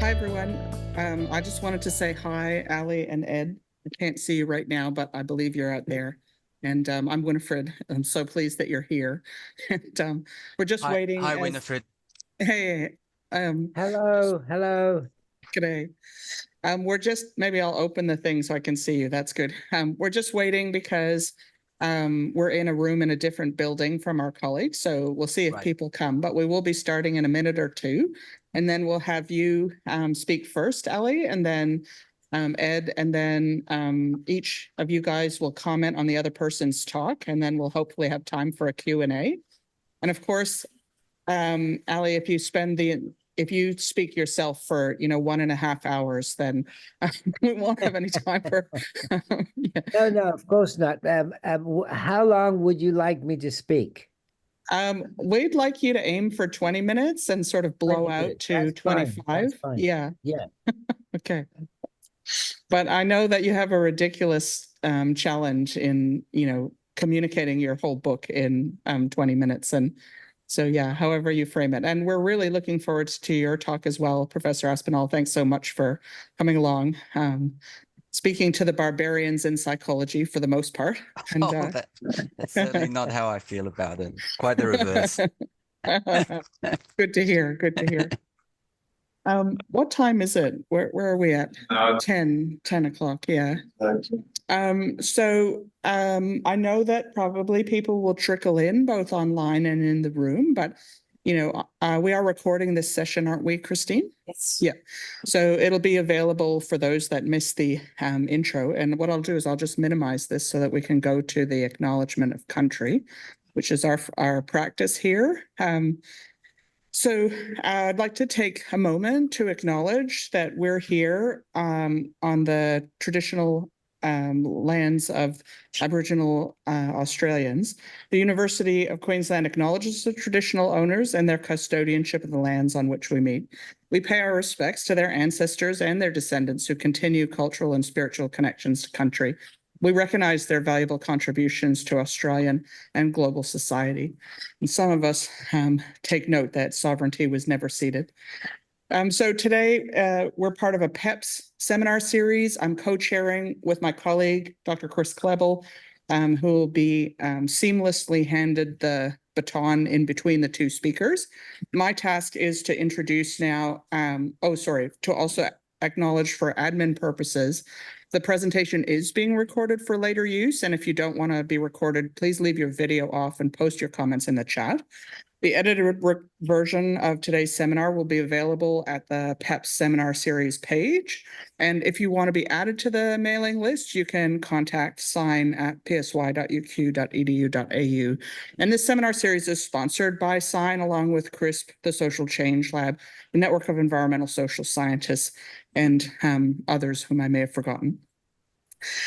Hi, everyone. I just wanted to say hi, Ali and Ed. I can't see you right now, but I believe you're out there. And I'm Winifred. I'm so pleased that you're here. And we're just waiting. Hi, Winifred. Hey, hello. G'day. Maybe I'll open the thing so I can see you. That's good. We're just waiting because we're in a room in a different building from our colleagues. So we'll see if people come, but we will be starting in a minute or two. And then we'll have you speak first, Ali, and then Ed, and then each of you guys will comment on the other person's talk, and then we'll hopefully have time for a Q&A. And of course, Ali, if you speak yourself for 1.5 hours, then we won't have any time for. Yeah. No, of course not. How long would you like me to speak? We'd like you to aim for 20 minutes and sort of blow out to 25. Yeah. Okay. But I know that you have a ridiculous challenge in communicating your whole book in 20 minutes. And so, yeah, however you frame it. And we're really looking forward to your talk as well, Professor Aspinall. Thanks so much for coming along. Speaking to the barbarians in psychology for the most part. And, that's certainly not how I feel about it. Quite the reverse. Good to hear. Good to hear. What time is it? Where are we at? 10 o'clock. Yeah. So I know that probably people will trickle in both online and in the room, but we are recording this session, aren't we, Christine? Yes. Yeah. So it'll be available for those that missed the intro. And what I'll do is I'll just minimize this so that we can go to the acknowledgement of country, which is our practice here. So I'd like to take a moment to acknowledge that we're here on the traditional lands of Aboriginal Australians. The University of Queensland acknowledges the traditional owners and their custodianship of the lands on which we meet. We pay our respects to their ancestors and their descendants who continue cultural and spiritual connections to country. We recognize their valuable contributions to Australian and global society. And some of us take note that sovereignty was never ceded. So today we're part of a PEPSS seminar series. I'm co-chairing with my colleague, Dr. Chris Klebl, who will be seamlessly handed the baton in between the two speakers. My task is to introduce now, to also acknowledge for admin purposes, the presentation is being recorded for later use. And if you don't want to be recorded, please leave your video off and post your comments in the chat. The edited version of today's seminar will be available at the PEPSS seminar series page. And if you want to be added to the mailing list, you can contact sign@psy.uq.edu.au. And this seminar series is sponsored by SIGN along with CRISP, the Social Change Lab, the Network of Environmental Social Scientists, and others whom I may have forgotten.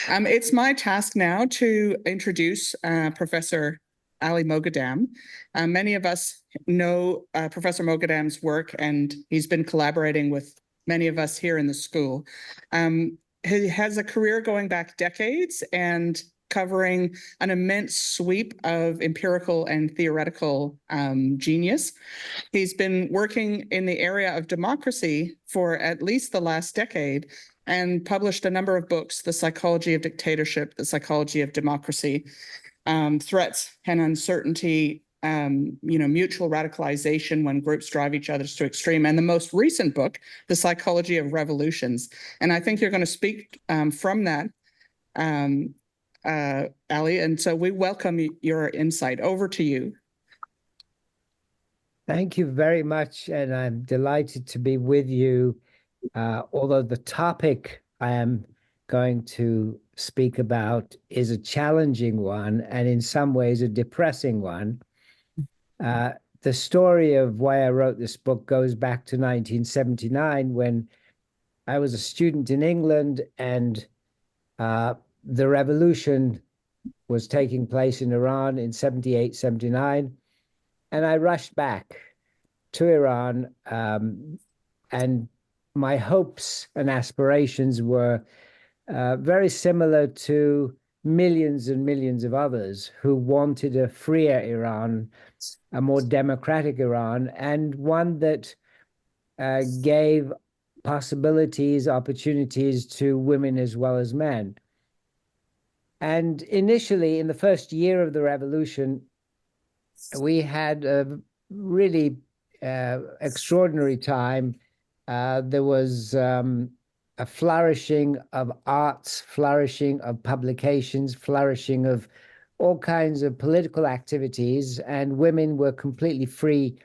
It's my task now to introduce Professor Ali Moghaddam. Many of us know Professor Moghaddam's work, and he's been collaborating with many of us here in the school. He has a career going back decades and covering an immense sweep of empirical and theoretical genius. He's been working in the area of democracy for at least the last decade and published a number of books: The Psychology of Dictatorship, The Psychology of Democracy, Threats and Uncertainty, mutual radicalization when groups drive each other to extreme, and the most recent book, The Psychology of Revolutions. And I think you're going to speak from that, Ali, and so we welcome your insight. Over to you. Thank you very much, and I'm delighted to be with you, although the topic I am going to speak about is a challenging one and in some ways a depressing one. The story of why I wrote this book goes back to 1979 when I was a student in England and the revolution was taking place in Iran in 78, 79. And I rushed back to Iran and my hopes and aspirations were very similar to millions and millions of others who wanted a freer Iran, a more democratic Iran, and one that gave possibilities, opportunities to women as well as men. And initially, in the first year of the revolution, we had a really extraordinary time. There was a flourishing of arts, flourishing of publications, flourishing of all kinds of political activities, and women were completely free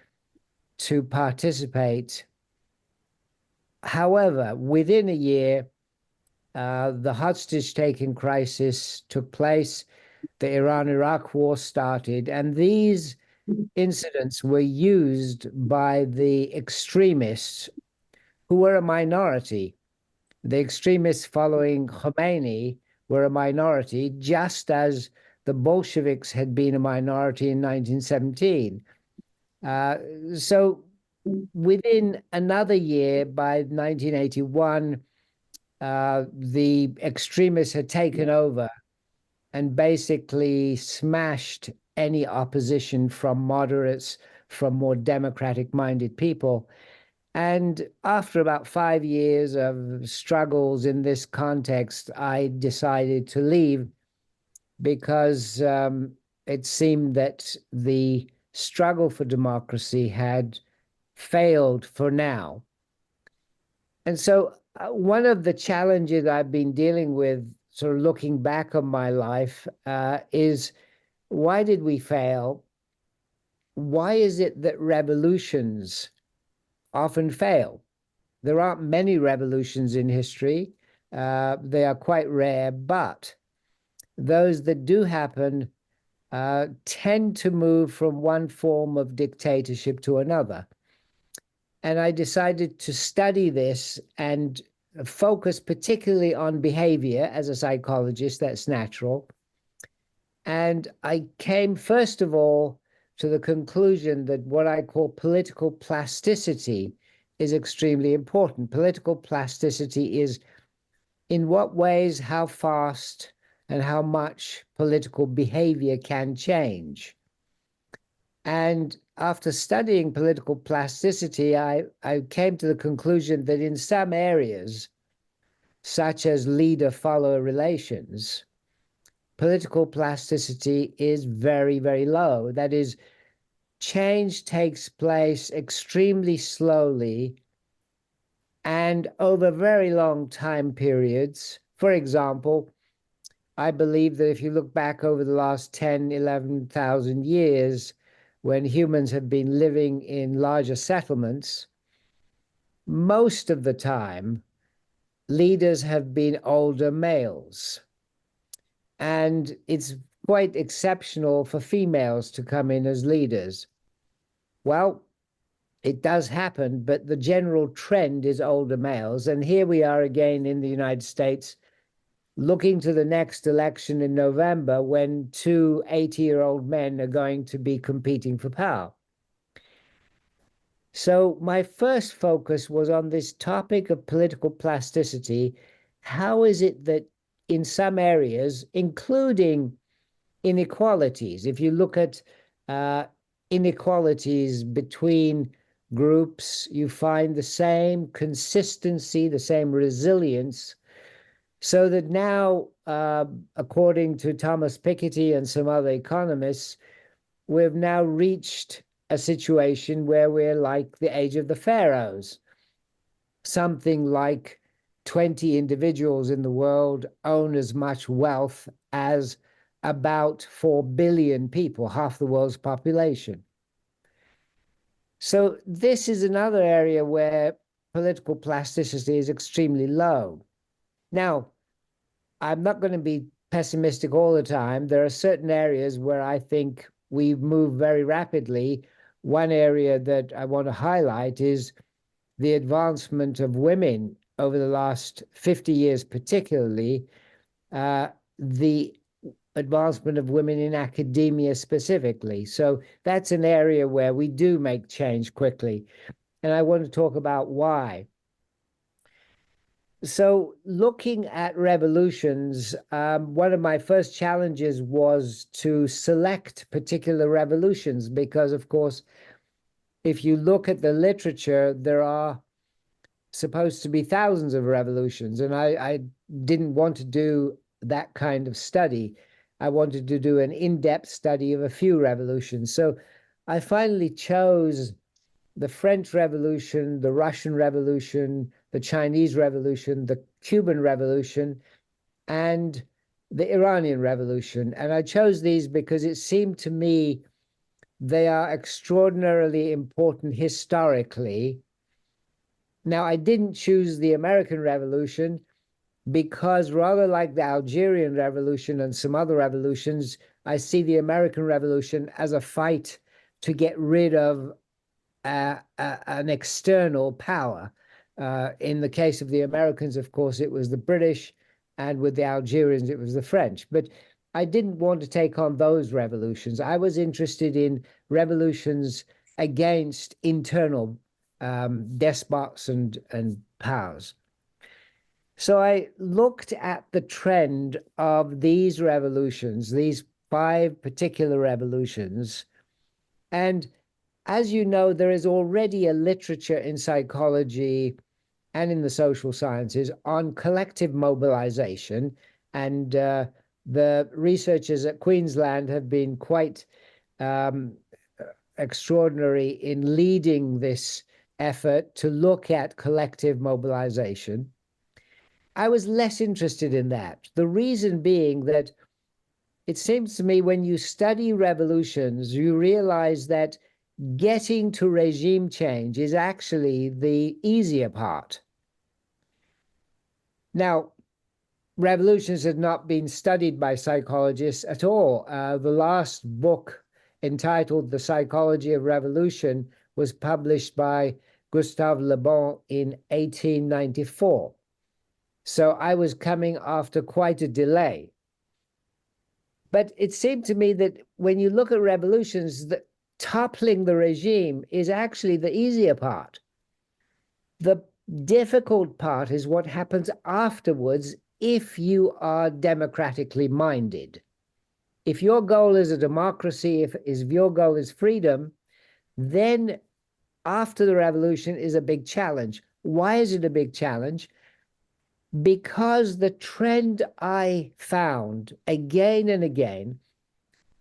to participate. However, within a year, the hostage-taking crisis took place, the Iran-Iraq war started, and these incidents were used by the extremists who were a minority. The extremists following Khomeini were a minority, just as the Bolsheviks had been a minority in 1917. So within another year, by 1981, the extremists had taken over and basically smashed any opposition from moderates, from more democratic-minded people. And after about 5 years of struggles in this context, I decided to leave because it seemed that the struggle for democracy had failed for now. And so one of the challenges I've been dealing with, sort of looking back on my life, is why did we fail? Why is it that revolutions often fail? There aren't many revolutions in history. They are quite rare, but those that do happen tend to move from one form of dictatorship to another. And I decided to study this and focus particularly on behavior. As a psychologist, that's natural. And I came, first of all, to the conclusion that what I call political plasticity is extremely important. Political plasticity is in what ways, how fast, and how much political behavior can change. And after studying political plasticity, I came to the conclusion that in some areas, such as leader-follower relations, political plasticity is very, very low. That is, change takes place extremely slowly and over very long time periods. For example, I believe that if you look back over the last 10, 11,000 years, when humans have been living in larger settlements, most of the time, leaders have been older males. And it's quite exceptional for females to come in as leaders. Well, it does happen, but the general trend is older males. And here we are again in the United States, looking to the next election in November, when two 80-year-old men are going to be competing for power. So my first focus was on this topic of political plasticity. How is it that in some areas, including inequalities, if you look at inequalities between groups, you find the same consistency, the same resilience, so that now, according to Thomas Piketty and some other economists, we've now reached a situation where we're like the age of the pharaohs. Something like 20 individuals in the world own as much wealth as about 4 billion people, half the world's population. So this is another area where political plasticity is extremely low. Now, I'm not going to be pessimistic all the time. There are certain areas where I think we've moved very rapidly. One area that I want to highlight is the advancement of women over the last 50 years, particularly the advancement of women in academia specifically. So that's an area where we do make change quickly. And I want to talk about why. So looking at revolutions, one of my first challenges was to select particular revolutions because, of course, if you look at the literature, there are supposed to be thousands of revolutions, and I didn't want to do that kind of study. I wanted to do an in-depth study of a few revolutions. So I finally chose the French Revolution, the Russian Revolution, the Chinese Revolution, the Cuban Revolution, and the Iranian Revolution. And I chose these because it seemed to me they are extraordinarily important historically. Now, I didn't choose the American Revolution because, rather like the Algerian Revolution and some other revolutions, I see the American Revolution as a fight to get rid of an external power. In the case of the Americans, of course, it was the British, and with the Algerians, it was the French. But I didn't want to take on those revolutions. I was interested in revolutions against internal despots and powers. So I looked at the trend of these revolutions, these 5 particular revolutions, and as you know, there is already a literature in psychology and in the social sciences on collective mobilization, and the researchers at Queensland have been quite extraordinary in leading this effort to look at collective mobilization. I was less interested in that. The reason being that it seems to me when you study revolutions, you realize that getting to regime change is actually the easier part. Now, revolutions have not been studied by psychologists at all. The last book, entitled The Psychology of Revolution, was published by Gustave Le Bon in 1894. So I was coming after quite a delay. But it seemed to me that when you look at revolutions, that toppling the regime is actually the easier part. The difficult part is what happens afterwards if you are democratically minded. If your goal is a democracy, if your goal is freedom, then after the revolution is a big challenge. Why is it a big challenge? Because the trend I found again and again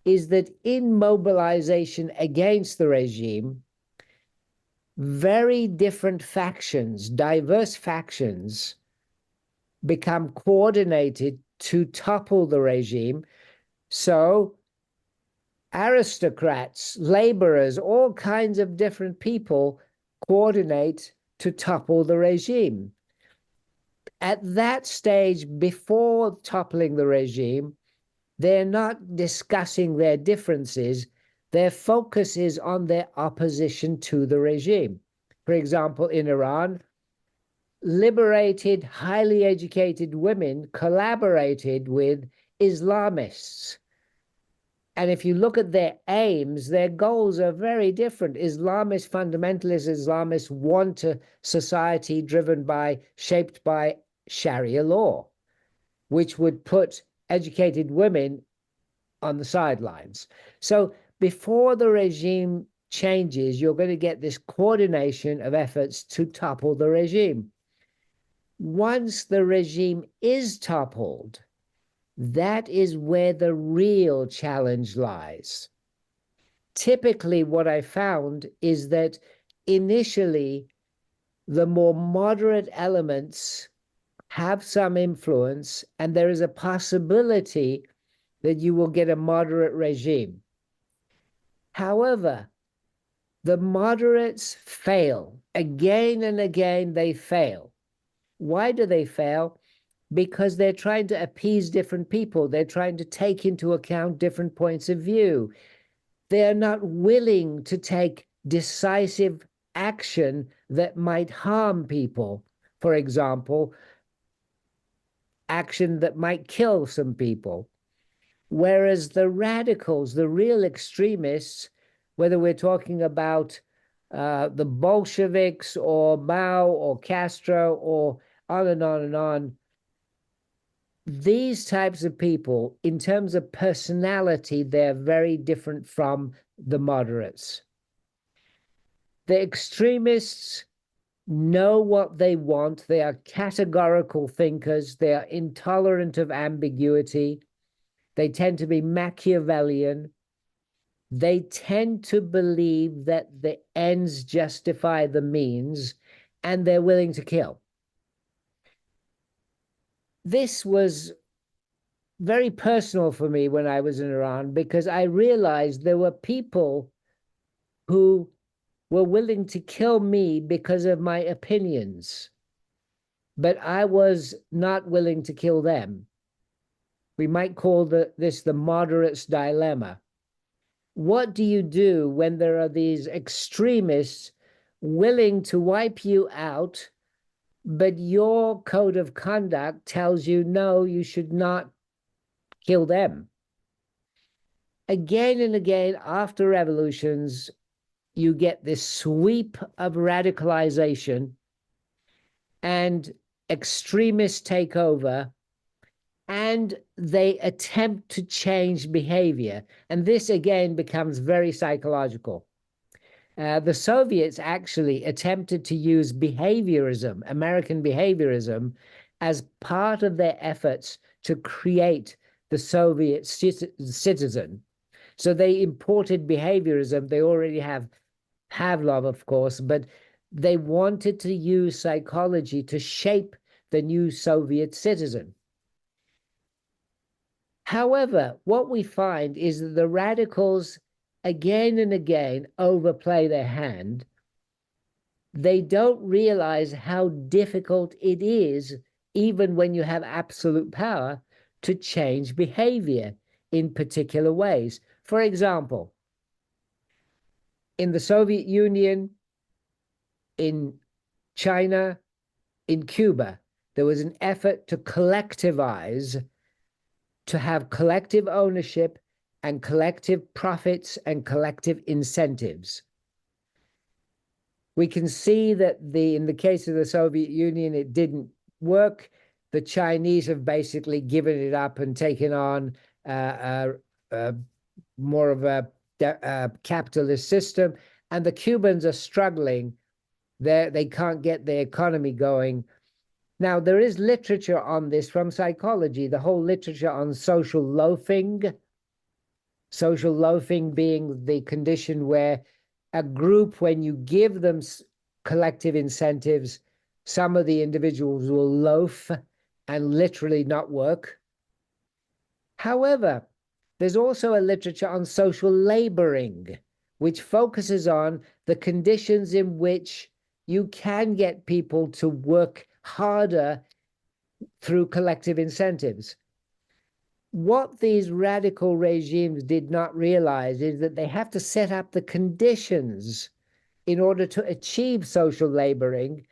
is that in mobilization against the regime, very different factions, diverse factions, become coordinated to topple the regime. So aristocrats, laborers, all kinds of different people coordinate to topple the regime. At that stage, before toppling the regime, they're not discussing their differences. Their focus is on their opposition to the regime. For example, in Iran, liberated, highly educated women collaborated with Islamists. And if you look at their aims, their goals are very different. Islamist, fundamentalist Islamists want a society shaped by Sharia law, which would put educated women on the sidelines. So before the regime changes, you're going to get this coordination of efforts to topple the regime. Once the regime is toppled, that is where the real challenge lies. Typically, what I found is that initially, the more moderate elements have some influence, and there is a possibility that you will get a moderate regime. However, the moderates fail. Again and again, they fail. Why do they fail? Because they're trying to appease different people. They're trying to take into account different points of view. They're not willing to take decisive action that might harm people. For example, action that might kill some people. Whereas the radicals, the real extremists, whether we're talking about the Bolsheviks or Mao or Castro or on and on and on, these types of people, in terms of personality, they're very different from the moderates. The extremists know what they want. They are categorical thinkers. They are intolerant of ambiguity. They tend to be Machiavellian. They tend to believe that the ends justify the means, and they're willing to kill. This was very personal for me when I was in Iran, because I realized there were people who were willing to kill me because of my opinions, but I was not willing to kill them. We might call this the moderate's dilemma. What do you do when there are these extremists willing to wipe you out, but your code of conduct tells you, no, you should not kill them? Again and again, after revolutions, you get this sweep of radicalization, and extremists take over, and they attempt to change behavior. And this again becomes very psychological. The Soviets actually attempted to use behaviorism, American behaviorism, as part of their efforts to create the Soviet citizen. So they imported behaviorism. They already have Pavlov, of course, but they wanted to use psychology to shape the new Soviet citizen. However, what we find is that the radicals again and again overplay their hand. They don't realize how difficult it is, even when you have absolute power, to change behavior in particular ways. For example, in the Soviet Union, in China, in Cuba, there was an effort to collectivize, to have collective ownership and collective profits and collective incentives. We can see that in the case of the Soviet Union, it didn't work. The Chinese have basically given it up and taken on more of a capitalist system, and the Cubans are struggling. They can't get the economy going. Now, there is literature on this from psychology, the whole literature on social loafing being the condition where a group, when you give them collective incentives, some of the individuals will loaf and literally not work. However, there's also a literature on social laboring, which focuses on the conditions in which you can get people to work harder through collective incentives. What these radical regimes did not realize is that they have to set up the conditions in order to achieve social laboring,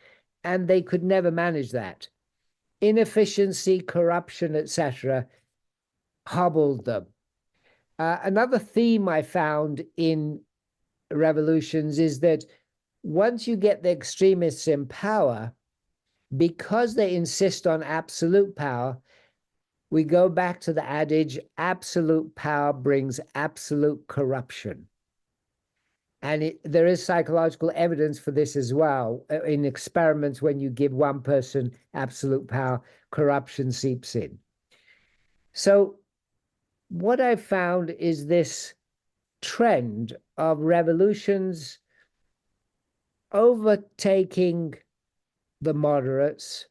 and they could never manage that. Inefficiency, corruption, etc., hobbled them. Another theme I found in revolutions is that once you get the extremists in power, because they insist on absolute power, we go back to the adage, absolute power brings absolute corruption. And there is psychological evidence for this as well. In experiments, when you give one person absolute power, corruption seeps in. So what I've found is this trend of revolutions overtaking the moderates,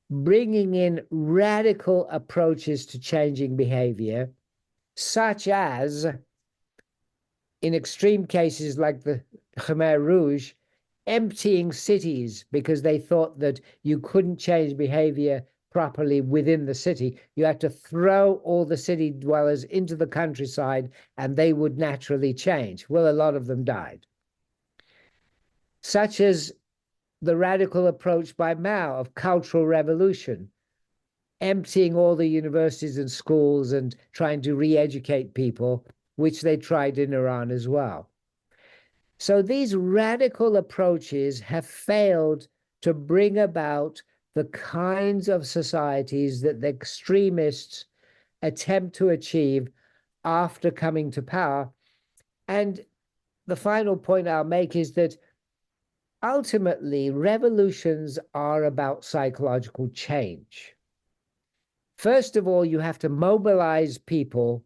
bringing in radical approaches to changing behavior, such as, in extreme cases like the Khmer Rouge, emptying cities because they thought that you couldn't change behavior properly within the city. You had to throw all the city dwellers into the countryside and they would naturally change. Well, a lot of them died. Such as the radical approach by Mao of cultural revolution, emptying all the universities and schools and trying to re-educate people, which they tried in Iran as well. So these radical approaches have failed to bring about the kinds of societies that the extremists attempt to achieve after coming to power. And the final point I'll make is that ultimately, revolutions are about psychological change. First of all, you have to mobilize people,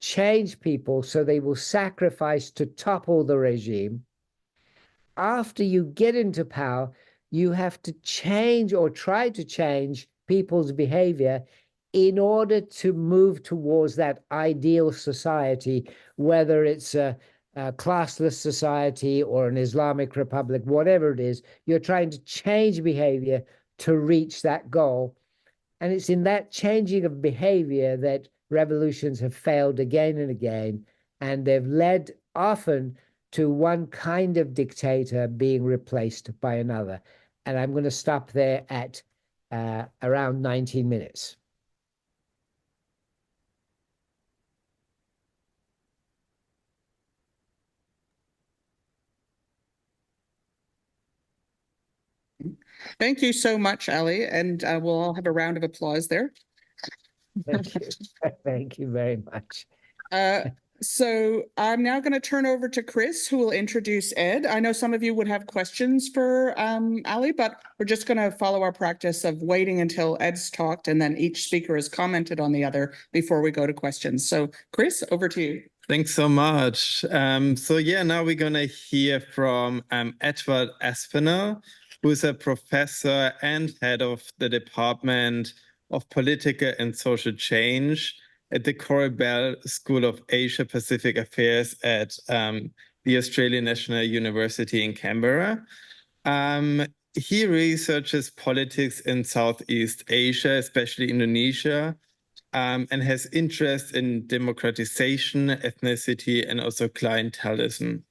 change people so they will sacrifice to topple the regime. After you get into power, you have to change or try to change people's behavior in order to move towards that ideal society, whether it's a classless society or an Islamic republic, whatever it is. You're trying to change behavior to reach that goal. And it's in that changing of behavior that revolutions have failed again and again. And they've led often to one kind of dictator being replaced by another. And I'm going to stop there at around 19 minutes. Thank you so much, Ali, and we'll all have a round of applause there. Thank you. Thank you very much. So I'm now going to turn over to Chris, who will introduce Ed. I know some of you would have questions for Ali, but we're just going to follow our practice of waiting until Ed's talked and then each speaker has commented on the other before we go to questions. So Chris, over to you. Thanks so much. So yeah, now we're going to hear from Edward Aspinall, who's a professor and head of the Department of Political and Social Change at the Klebl School of Asia Pacific Affairs at the Australian National University in Canberra. He researches politics in Southeast Asia, especially Indonesia, and has interest in democratization, ethnicity, and also clientelism.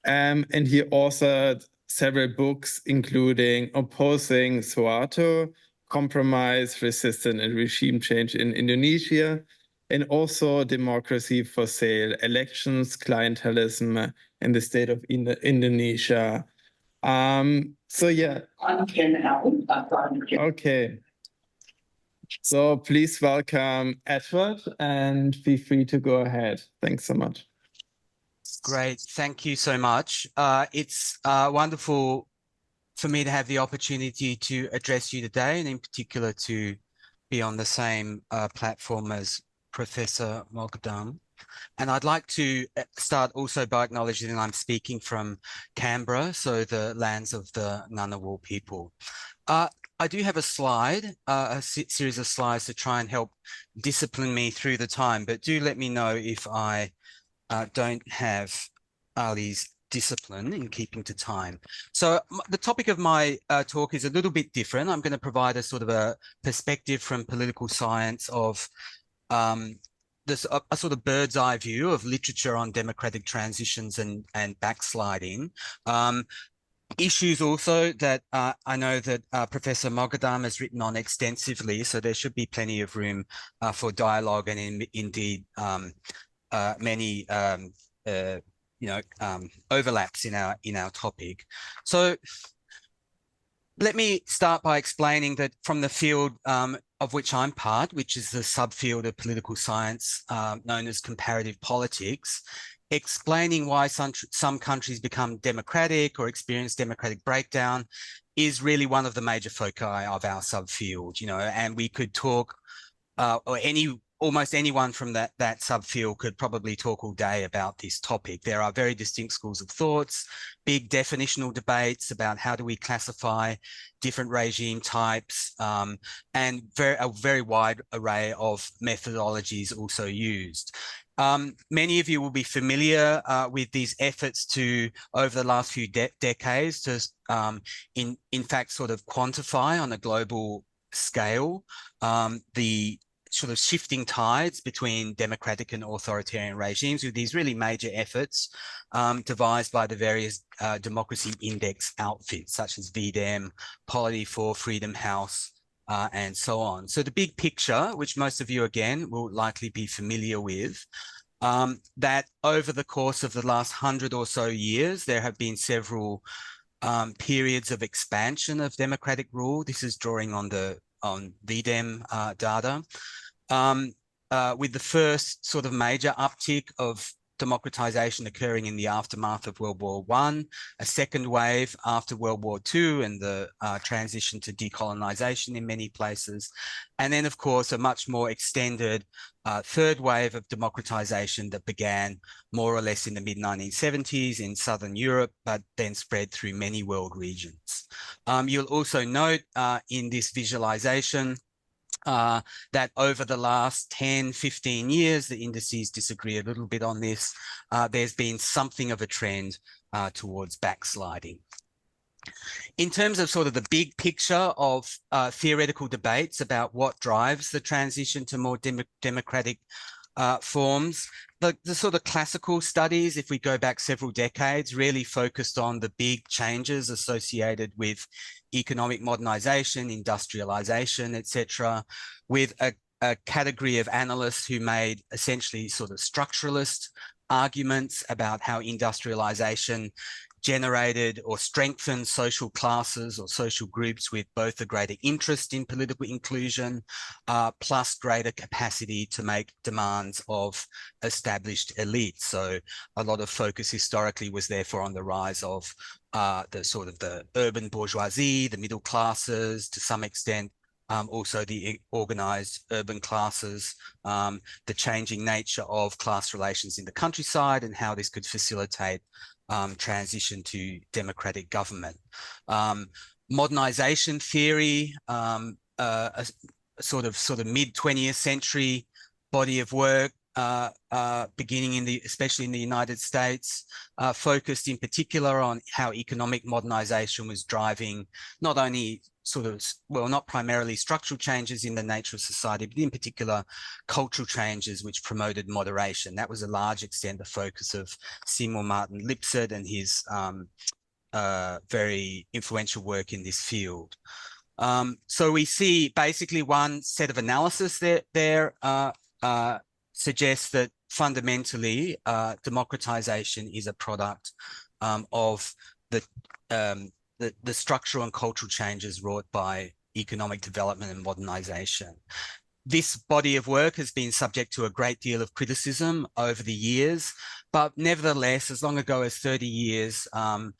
And he authored several books, including Opposing Suharto, Compromise, Resistance, and Regime Change in Indonesia, and also Democracy for Sale, Elections, Clientelism, and the State of Indonesia. So yeah. Okay. So please welcome Edward and feel free to go ahead. Thanks so much. Great. Thank you so much. It's wonderful for me to have the opportunity to address you today, and in particular to be on the same platform as Professor Moghaddam. And I'd like to start also by acknowledging that I'm speaking from Canberra, so the lands of the Ngunnawal people. I do have a slide, a series of slides to try and help discipline me through the time, but do let me know if I don't have Ali's discipline in keeping to time. So the topic of my talk is a little bit different. I'm going to provide a sort of a perspective from political science of this a sort of bird's eye view of literature on democratic transitions and backsliding. Issues also that I know that Professor Moghaddam has written on extensively, so there should be plenty of room for dialogue and indeed many overlaps in our topic. So let me start by explaining that from the field of which I'm part, which is the subfield of political science known as comparative politics, explaining why some countries become democratic or experience democratic breakdown is really one of the major foci of our subfield, and we could talk, or almost anyone from that subfield could probably talk all day about this topic. There are very distinct schools of thoughts, big definitional debates about how do we classify different regime types, and a very wide array of methodologies also used. Many of you will be familiar with these efforts to, over the last few decades, to in fact sort of quantify on a global scale the sort of shifting tides between democratic and authoritarian regimes, with these really major efforts devised by the various democracy index outfits such as VDEM, Polity for Freedom House, and so on. So the big picture, which most of you again will likely be familiar with, that over the course of the last 100 or so years, there have been several periods of expansion of democratic rule. This is drawing on VDEM data. With the first sort of major uptick of democratization occurring in the aftermath of World War I, a second wave after World War II and the transition to decolonization in many places, and then of course a much more extended third wave of democratization that began more or less in the mid-1970s in Southern Europe, but then spread through many world regions. You'll also note in this visualization that over the last 10, 15 years, the indices disagree a little bit on this, there's been something of a trend towards backsliding. In terms of sort of the big picture of theoretical debates about what drives the transition to more democratic forms, the sort of classical studies, if we go back several decades, really focused on the big changes associated with economic modernization, industrialization, etc., with a category of analysts who made essentially sort of structuralist arguments about how industrialization generated or strengthened social classes or social groups with both a greater interest in political inclusion, plus greater capacity to make demands of established elites. So a lot of focus historically was therefore on the rise of the urban bourgeoisie, the middle classes, to some extent, also the organized urban classes, the changing nature of class relations in the countryside and how this could facilitate transition to democratic government. Modernization theory, a sort of mid-20th century body of work, beginning especially in the United States, focused in particular on how economic modernization was driving not only not primarily structural changes in the nature of society, but in particular cultural changes which promoted moderation. That was a large extent the focus of Seymour Martin Lipset and his very influential work in this field. So we see basically one set of analysis there suggests that fundamentally democratization is a product of the structural and cultural changes wrought by economic development and modernization. This body of work has been subject to a great deal of criticism over the years, but nevertheless, as long ago as 30 years ago,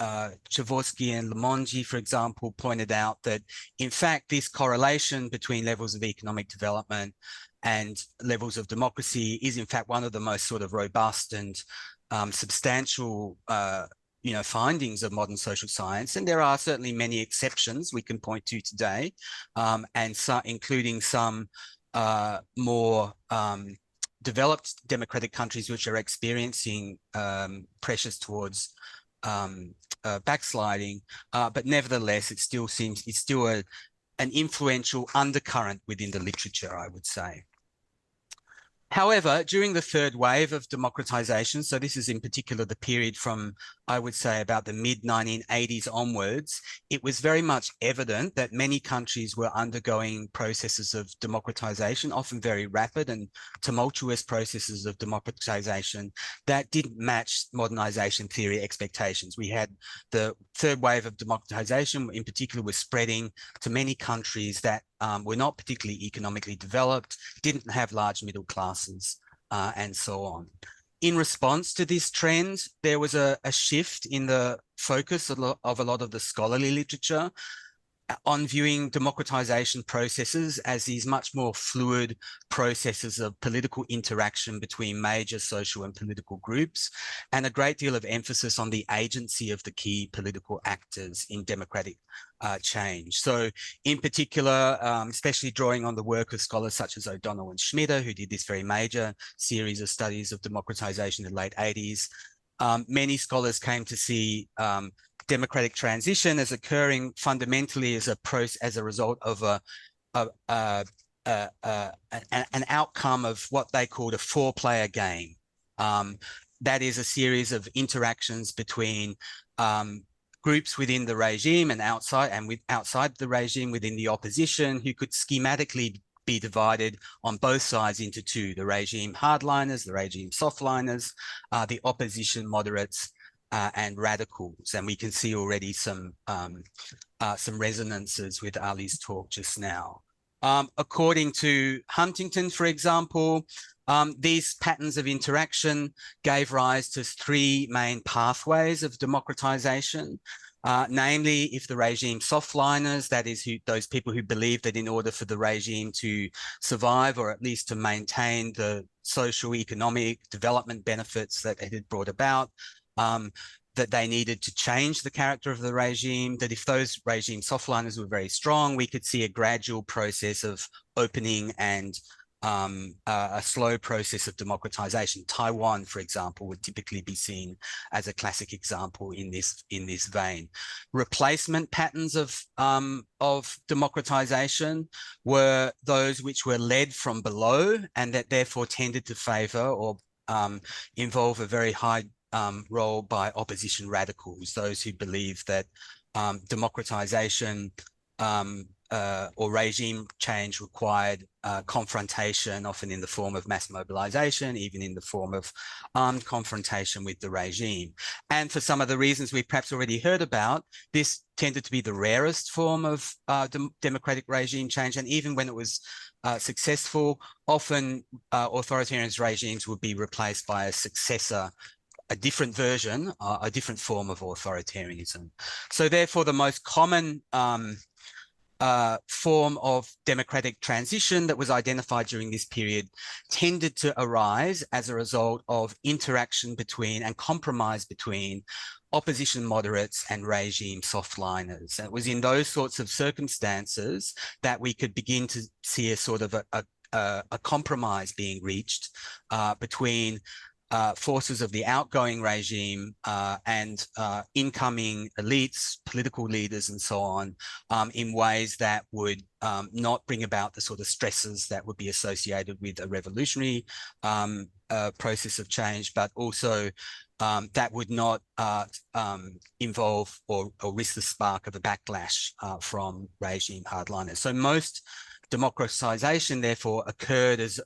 Chavorsky and Lemonji, for example, pointed out that, in fact, this correlation between levels of economic development and levels of democracy is, in fact, one of the most sort of robust and substantial findings of modern social science. And there are certainly many exceptions we can point to today, and so, including some more developed democratic countries which are experiencing pressures towards backsliding, but nevertheless, it's still an influential undercurrent within the literature, I would say. However, during the third wave of democratization, so this is in particular the period from, I would say, about the mid-1980s onwards, it was very much evident that many countries were undergoing processes of democratization, often very rapid and tumultuous processes of democratization that didn't match modernization theory expectations. We had the third wave of democratization, in particular, was spreading to many countries that were not particularly economically developed, didn't have large middle classes, and so on. In response to this trend, there was a shift in the focus of a lot of the scholarly literature on viewing democratization processes as these much more fluid processes of political interaction between major social and political groups, and a great deal of emphasis on the agency of the key political actors in democratic change. So in particular, especially drawing on the work of scholars such as O'Donnell and Schmider, who did this very major series of studies of democratization in the late 80s, many scholars came to see democratic transition as occurring fundamentally as a result of an outcome of what they called a four-player game. That is a series of interactions between groups within the regime and outside the regime within the opposition, who could schematically be divided on both sides into two: the regime hardliners, the regime softliners, the opposition moderates, and radicals. And we can see already some resonances with Ali's talk just now. According to Huntington, for example, These patterns of interaction gave rise to three main pathways of democratization. Namely, if the regime softliners, that is those people who believe that in order for the regime to survive or at least to maintain the social, economic development benefits that it had brought about, that they needed to change the character of the regime, that if those regime softliners were very strong, we could see a gradual process of opening and a slow process of democratization. Taiwan, for example, would typically be seen as a classic example in this vein. Replacement patterns of democratization were those which were led from below and that therefore tended to favor or involve a very high role by opposition radicals, those who believe that democratization or regime change required confrontation, often in the form of mass mobilization, even in the form of armed confrontation with the regime. And for some of the reasons we've perhaps already heard about, this tended to be the rarest form of democratic regime change. And even when it was successful, often authoritarian regimes would be replaced by a successor, a different version, a different form of authoritarianism. So therefore, the most common form of democratic transition that was identified during this period tended to arise as a result of interaction between and compromise between opposition moderates and regime softliners. And it was in those sorts of circumstances that we could begin to see a sort of a compromise being reached between forces of the outgoing regime and incoming elites, political leaders, and so on, in ways that would not bring about the sort of stresses that would be associated with a revolutionary process of change, but also that would not involve or risk the spark of a backlash from regime hardliners. So most democratization, therefore, occurred as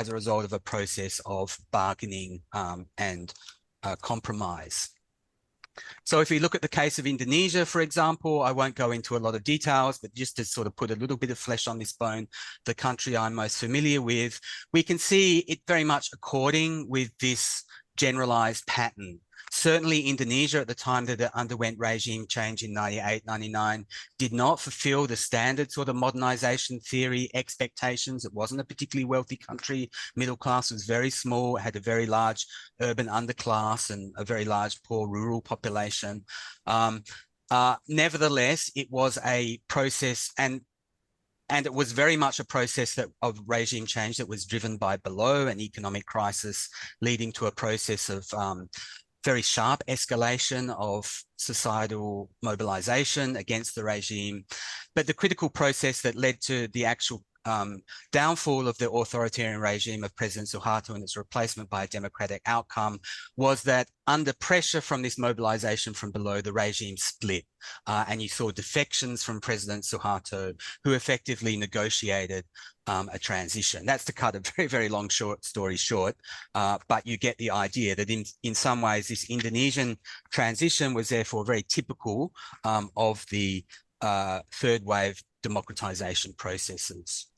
a result of a process of bargaining and compromise. So if we look at the case of Indonesia, for example, I won't go into a lot of details, but just to sort of put a little bit of flesh on this bone, the country I'm most familiar with, we can see it very much according with this generalized pattern. Certainly Indonesia at the time that it underwent regime change in 98, 99 did not fulfill the standard sort of modernization theory expectations. It wasn't a particularly wealthy country. Middle class was very small. It had a very large urban underclass and a very large poor rural population. Nevertheless, it was a process and it was very much a process of regime change that was driven by below an economic crisis, leading to a process of very sharp escalation of societal mobilization against the regime. But the critical process that led to the actual downfall of the authoritarian regime of President Suharto and its replacement by a democratic outcome was that under pressure from this mobilization from below, the regime split. And you saw defections from President Suharto, who effectively negotiated a transition. That's to cut a very, very long story short, but you get the idea that in some ways this Indonesian transition was therefore very typical of the third wave democratization processes.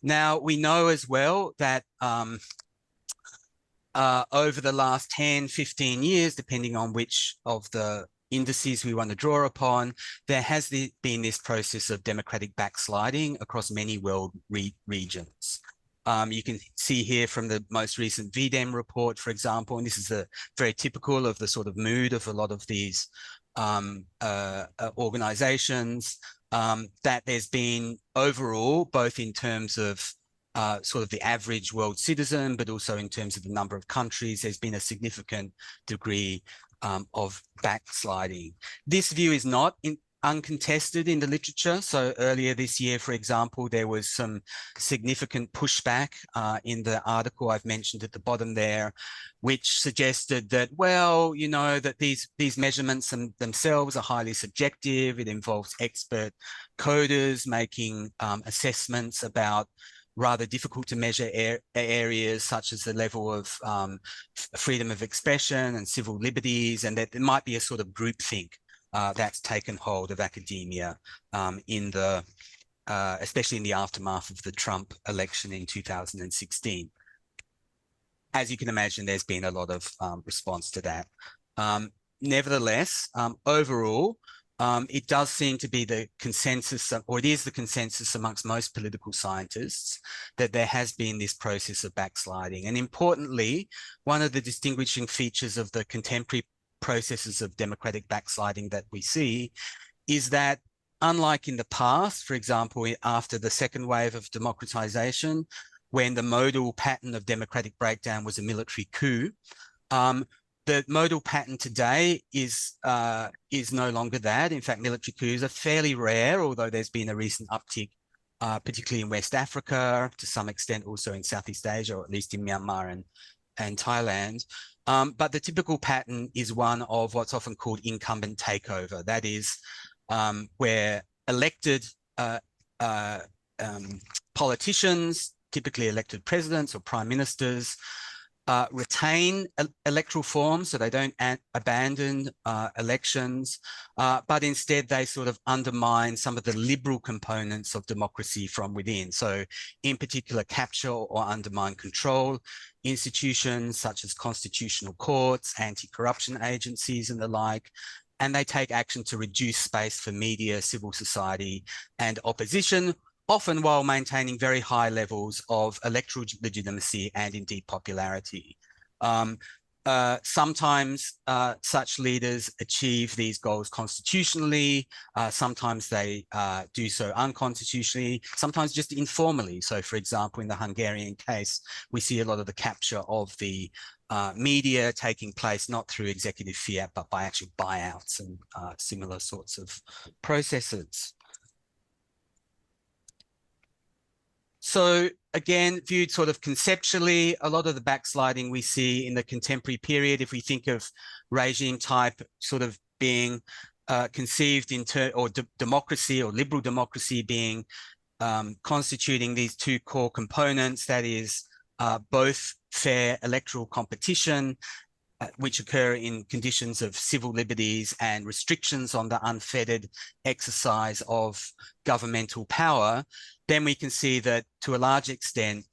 Now, we know as well that over the last 10, 15 years, depending on which of the indices we want to draw upon, there has been this process of democratic backsliding across many world regions. You can see here from the most recent VDEM report, for example, and this is very typical of the sort of mood of a lot of these organizations, that there's been overall, both in terms of sort of the average world citizen, but also in terms of the number of countries, there's been a significant degree of backsliding. This view is not uncontested in the literature. So earlier this year, for example, there was some significant pushback in the article I've mentioned at the bottom there, which suggested that, well, you know, that these measurements themselves are highly subjective. It involves expert coders making assessments about rather difficult to measure areas such as the level of freedom of expression and civil liberties, and that there might be a sort of groupthink that's taken hold of academia in the especially in the aftermath of the Trump election in 2016. As you can imagine, there's been a lot of response to that. Nevertheless, overall, it does seem to be the consensus, or it is the consensus amongst most political scientists, that there has been this process of backsliding. And importantly, one of the distinguishing features of the contemporary processes of democratic backsliding that we see is that, unlike in the past, for example, after the second wave of democratization, when the modal pattern of democratic breakdown was a military coup, the modal pattern today is no longer that. In fact, military coups are fairly rare, although there's been a recent uptick, particularly in West Africa, to some extent also in Southeast Asia, or at least in Myanmar and Thailand. But the typical pattern is one of what's often called incumbent takeover. That is, where elected politicians, typically elected presidents or prime ministers, retain electoral forms, so they don't abandon elections, but instead they sort of undermine some of the liberal components of democracy from within. So in particular, capture or undermine control institutions such as constitutional courts, anti-corruption agencies and the like, and they take action to reduce space for media, civil society and opposition, often while maintaining very high levels of electoral legitimacy and indeed popularity. Sometimes such leaders achieve these goals constitutionally, sometimes they do so unconstitutionally, sometimes just informally. So for example, in the Hungarian case, we see a lot of the capture of the media taking place not through executive fiat, but by actual buyouts and similar sorts of processes. So again, viewed sort of conceptually, a lot of the backsliding we see in the contemporary period, if we think of regime type sort of being conceived in democracy or liberal democracy being constituting these two core components, that is both fair electoral competition, which occur in conditions of civil liberties and restrictions on the unfettered exercise of governmental power, then we can see that to a large extent,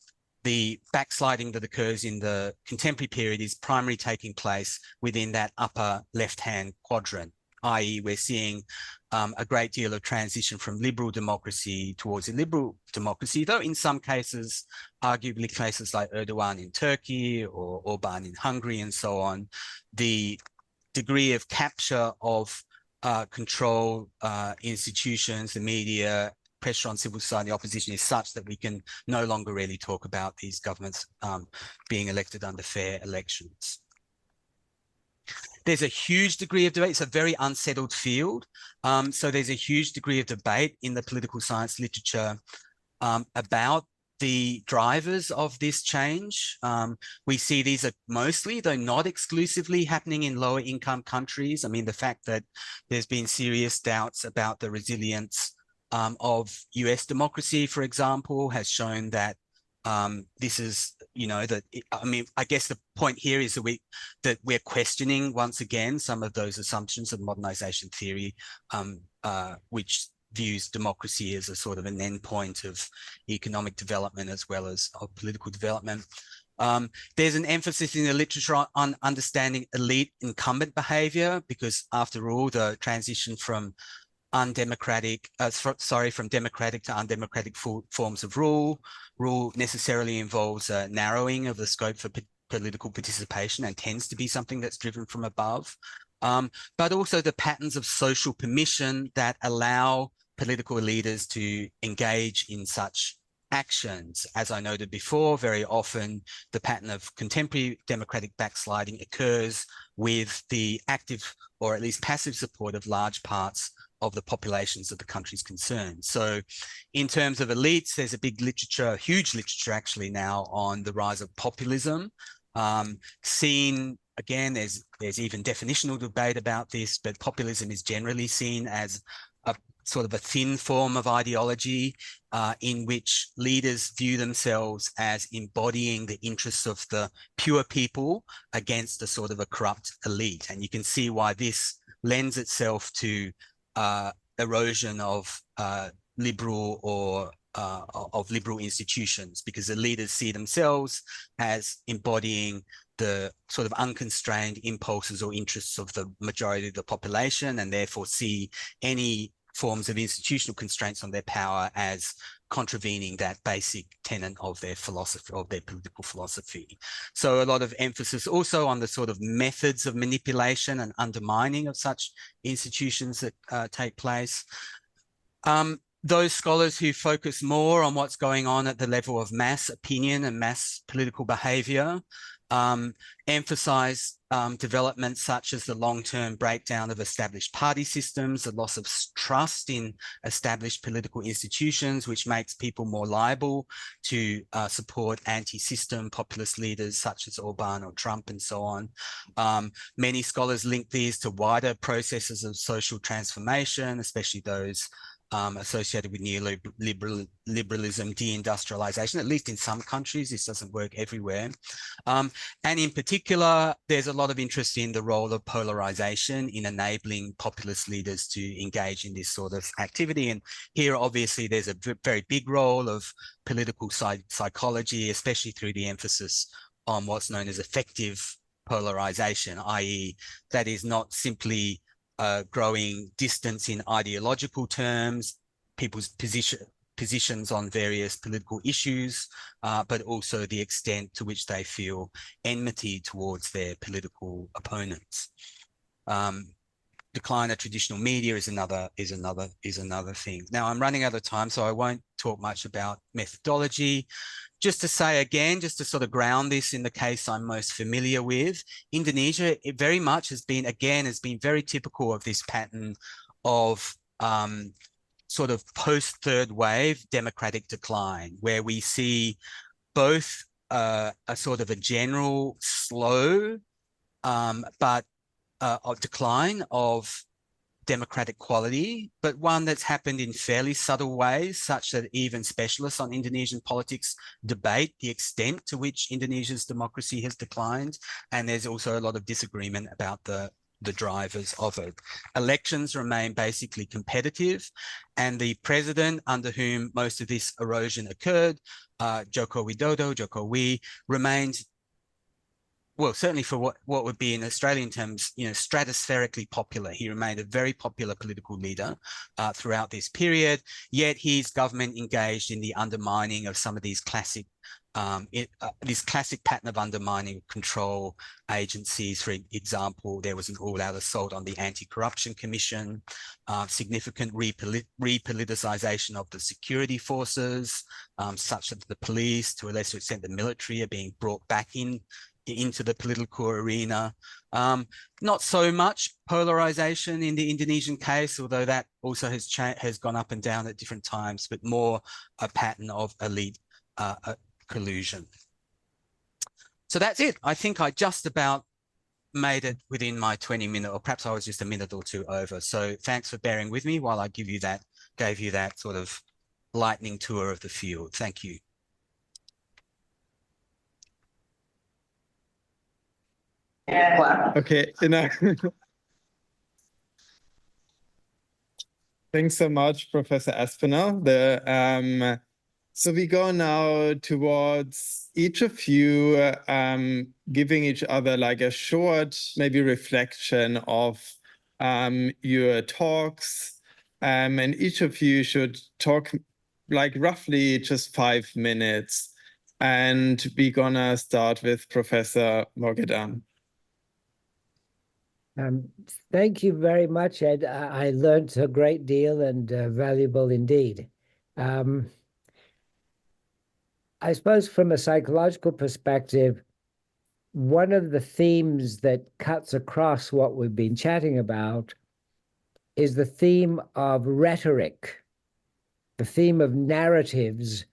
the backsliding that occurs in the contemporary period is primarily taking place within that upper left-hand quadrant, i.e. we're seeing a great deal of transition from liberal democracy towards illiberal democracy, though in some cases, arguably cases like Erdogan in Turkey or Orban in Hungary and so on, the degree of capture of control institutions, the media, pressure on civil society opposition is such that we can no longer really talk about these governments being elected under fair elections. There's a huge degree of debate. It's a very unsettled field. So there's a huge degree of debate in the political science literature about the drivers of this change. We see these are mostly, though not exclusively, happening in lower income countries. I mean, the fact that there's been serious doubts about the resilience of US democracy, for example, has shown that this is, I guess the point here is that we're questioning once again some of those assumptions of modernization theory, which views democracy as a sort of an endpoint of economic development as well as of political development. There's an emphasis in the literature on understanding elite incumbent behavior, because after all, the transition from democratic to undemocratic forms of rule necessarily involves a narrowing of the scope for political participation and tends to be something that's driven from above, but also the patterns of social permission that allow political leaders to engage in such actions. As I noted before, very often the pattern of contemporary democratic backsliding occurs with the active or at least passive support of large parts of the populations of the countries concerned. So in terms of elites, there's a big literature, huge literature actually now on the rise of populism. Seen, again, there's even definitional debate about this, but populism is generally seen as a sort of a thin form of ideology in which leaders view themselves as embodying the interests of the pure people against a sort of a corrupt elite. And you can see why this lends itself to erosion of liberal or of liberal institutions, because the leaders see themselves as embodying the sort of unconstrained impulses or interests of the majority of the population, and therefore see any forms of institutional constraints on their power as contravening that basic tenet of their philosophy, of their political philosophy. So a lot of emphasis also on the sort of methods of manipulation and undermining of such institutions that take place. Those scholars who focus more on what's going on at the level of mass opinion and mass political behavior emphasize developments such as the long-term breakdown of established party systems, the loss of trust in established political institutions, which makes people more liable to support anti-system populist leaders such as Orban or Trump and so on. Many scholars link these to wider processes of social transformation, especially those associated with neoliberalism, deindustrialization, at least in some countries. This doesn't work everywhere. And in particular, there's a lot of interest in the role of polarization in enabling populist leaders to engage in this sort of activity. And here, obviously, there's a very big role of political psychology, especially through the emphasis on what's known as effective polarization, i.e. that is not simply growing distance in ideological terms, people's positions on various political issues, but also the extent to which they feel enmity towards their political opponents. Decline of traditional media is another thing. Now I'm running out of time, so I won't talk much about methodology. Just to say again, just to sort of ground this in the case I'm most familiar with, Indonesia, it very much has been very typical of this pattern of sort of post-third wave democratic decline, where we see both a sort of a general slow but a decline of democratic quality, but one that's happened in fairly subtle ways, such that even specialists on Indonesian politics debate the extent to which Indonesia's democracy has declined. And there's also a lot of disagreement about the drivers of it. Elections remain basically competitive, and the president under whom most of this erosion occurred, Joko Widodo, remained, well, certainly for what would be in Australian terms, stratospherically popular. He remained a very popular political leader throughout this period, yet his government engaged in the undermining of some of these classic, this classic pattern of undermining control agencies. For example, there was an all-out assault on the Anti-Corruption Commission, significant repoliticization of the security forces, such that the police, to a lesser extent the military, are being brought back into the political arena. Not so much polarization in the Indonesian case, although that also has gone up and down at different times, but more a pattern of elite collusion. So that's it. I think I just about made it within my 20-minute, or perhaps I was just a minute or two over. So thanks for bearing with me while I gave you that sort of lightning tour of the field. Thank you. Okay, thanks so much, Professor Aspinall. So we go now towards each of you giving each other like a short, maybe reflection of your talks, and each of you should talk like roughly just 5 minutes. And we're gonna start with Professor Moghaddam. Thank you very much, Ed. I learned a great deal and valuable indeed. I suppose from a psychological perspective, one of the themes that cuts across what we've been chatting about is the theme of rhetoric, the theme of narratives,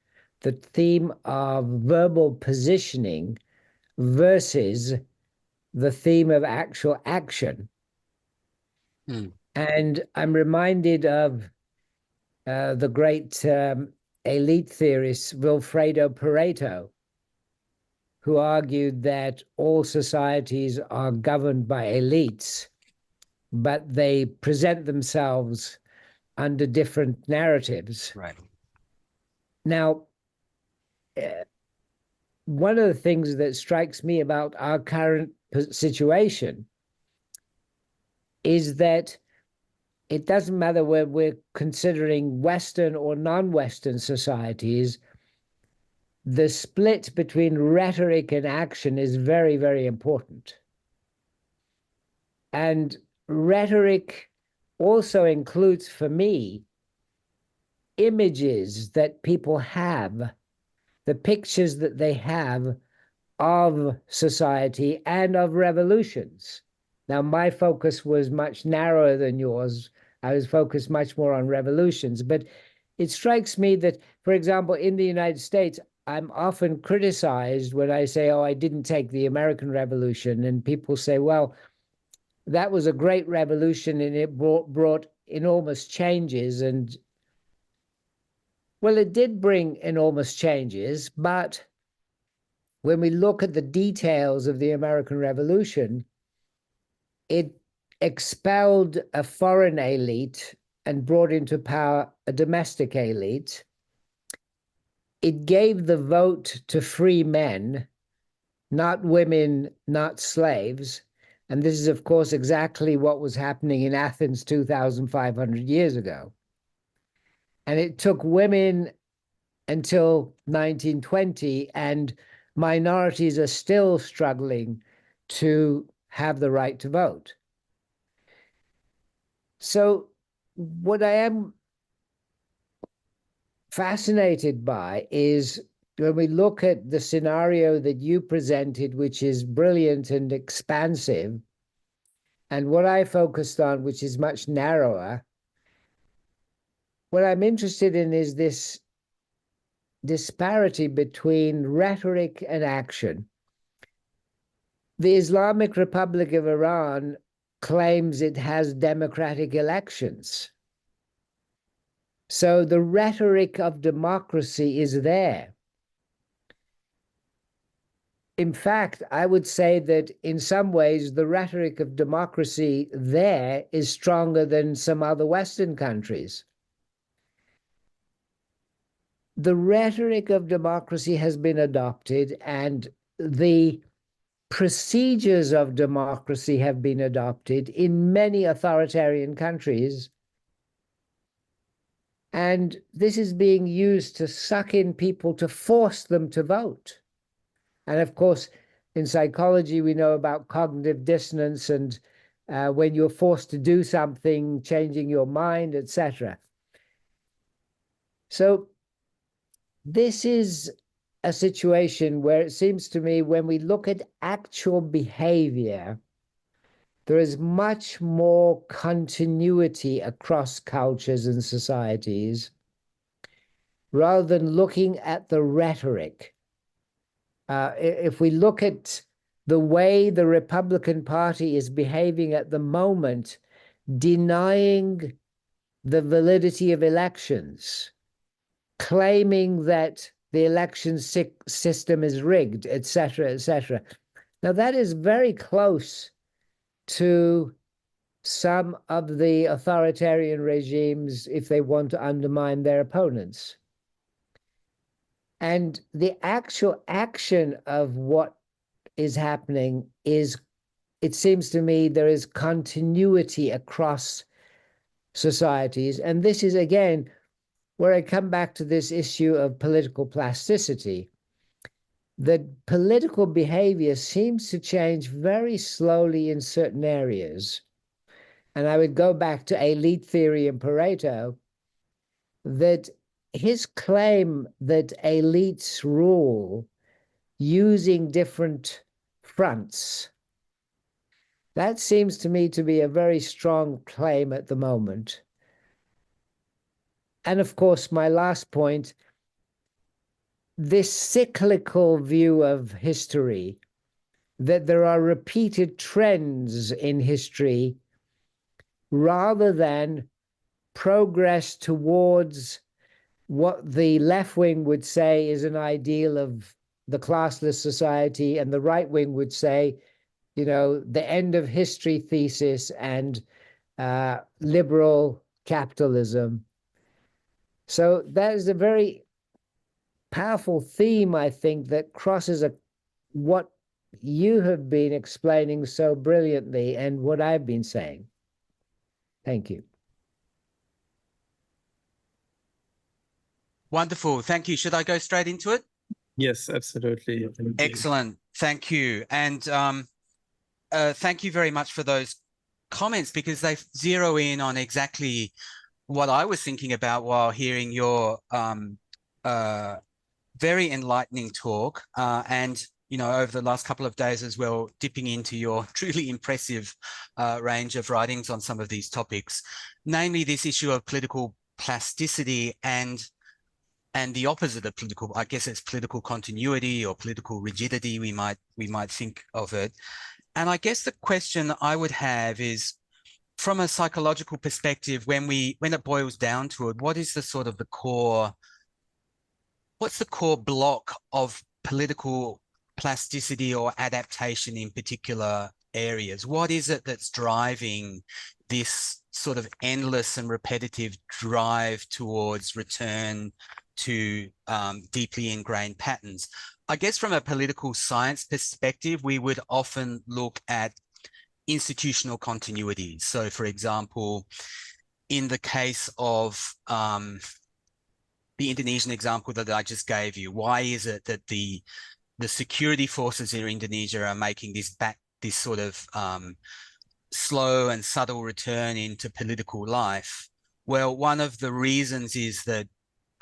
the theme of verbal positioning versus the theme of actual action. And I'm reminded of the great elite theorist Vilfredo Pareto, who argued that all societies are governed by elites, but they present themselves under different narratives. Right. Now, one of the things that strikes me about our current situation is that it doesn't matter whether we're considering Western or non-Western societies, the split between rhetoric and action is very, very important. And rhetoric also includes, for me, images that people have, the pictures that they have of society and of revolutions. Now, my focus was much narrower than yours. I was focused much more on revolutions. But it strikes me that, for example, in the United States, I'm often criticized when I say, oh, I didn't take the American Revolution. And people say, well, that was a great revolution and it brought enormous changes. And well, it did bring enormous changes, but when we look at the details of the American Revolution, it expelled a foreign elite and brought into power a domestic elite. It gave the vote to free men, not women, not slaves. And this is, of course, exactly what was happening in Athens 2,500 years ago. And it took women until 1920, and minorities are still struggling to have the right to vote. So what I am fascinated by is when we look at the scenario that you presented, which is brilliant and expansive, and what I focused on, which is much narrower, what I'm interested in is this disparity between rhetoric and action. The Islamic Republic of Iran claims it has democratic elections. So the rhetoric of democracy is there. In fact, I would say that in some ways, the rhetoric of democracy there is stronger than some other Western countries. The rhetoric of democracy has been adopted, and the procedures of democracy have been adopted in many authoritarian countries. And this is being used to suck in people, to force them to vote. And of course, in psychology, we know about cognitive dissonance and when you're forced to do something, changing your mind, etc. So this is a situation where it seems to me when we look at actual behavior, there is much more continuity across cultures and societies rather than looking at the rhetoric. If we look at the way the Republican Party is behaving at the moment, denying the validity of elections, claiming that the election system is rigged, etc., etc. Now, that is very close to some of the authoritarian regimes if they want to undermine their opponents. And the actual action of what is happening is, it seems to me, there is continuity across societies. And this is, again, where I come back to this issue of political plasticity. That political behavior seems to change very slowly in certain areas. And I would go back to elite theory and Pareto, that his claim that elites rule using different fronts, that seems to me to be a very strong claim at the moment. And of course, my last point, this cyclical view of history, that there are repeated trends in history rather than progress towards what the left wing would say is an ideal of the classless society, and the right wing would say, you know, the end of history thesis and liberal capitalism. So that is a very powerful theme, I think, that crosses what you have been explaining so brilliantly and what I've been saying. Thank you. Wonderful. Thank you. Should I go straight into it? Yes, absolutely. Excellent. Thank you. And thank you very much for those comments, because they zero in on exactly what I was thinking about while hearing your very enlightening talk. And, you know, over the last couple of days as well, dipping into your truly impressive range of writings on some of these topics, namely this issue of political plasticity and the opposite of political, I guess it's political continuity or political rigidity, we might think of it. And I guess the question I would have is, from a psychological perspective, when it boils down to it, what is the sort of what's the core block of political plasticity or adaptation in particular areas? What is it that's driving this sort of endless and repetitive drive towards return to deeply ingrained patterns? I guess from a political science perspective, we would often look at institutional continuity. So, for example, in the case of the Indonesian example that I just gave you, why is it that the security forces in Indonesia are making this sort of slow and subtle return into political life? Well, one of the reasons is that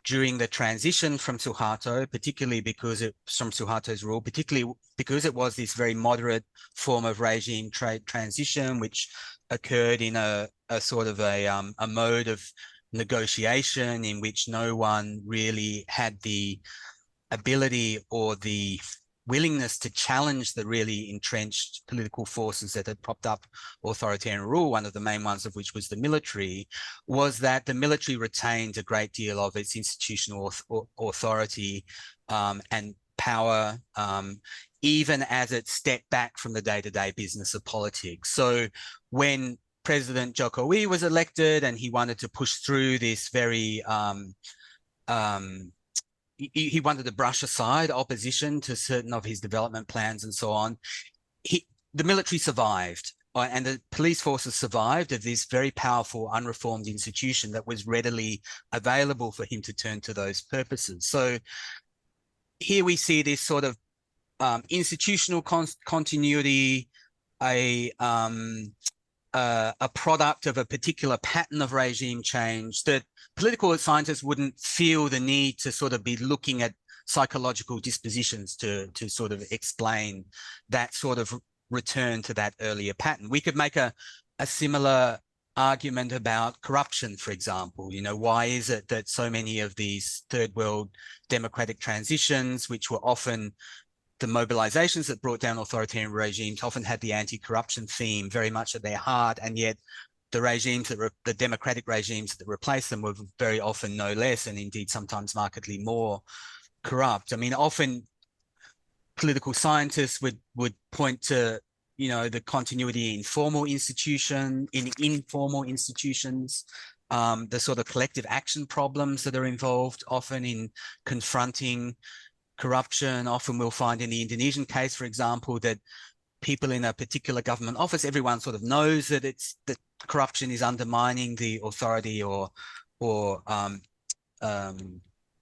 during the transition from Suharto, particularly from Suharto's rule, particularly because it was this very moderate form of regime transition, which occurred in a sort of a mode of negotiation in which no one really had the ability or the willingness to challenge the really entrenched political forces that had propped up authoritarian rule, one of the main ones of which was the military, was that the military retained a great deal of its institutional authority and power, even as it stepped back from the day-to-day business of politics. So when President Jokowi was elected and he wanted to push through this very he wanted to brush aside opposition to certain of his development plans and so on. The military survived, and the police forces survived of this very powerful, unreformed institution that was readily available for him to turn to those purposes. So here we see this sort of institutional continuity, a product of a particular pattern of regime change that political scientists wouldn't feel the need to sort of be looking at psychological dispositions to sort of explain that sort of return to that earlier pattern. We could make a similar argument about corruption, for example. You know, why is it that so many of these third world democratic transitions, which were often the mobilizations that brought down authoritarian regimes, often had the anti-corruption theme very much at their heart, and yet the democratic regimes that replaced them were very often no less, and indeed sometimes markedly more corrupt. I mean, often political scientists would point to, you know, the continuity in informal institutions, the sort of collective action problems that are involved often in confronting corruption. Often we'll find in the Indonesian case, for example, that people in a particular government office, everyone sort of knows that that corruption is undermining the authority or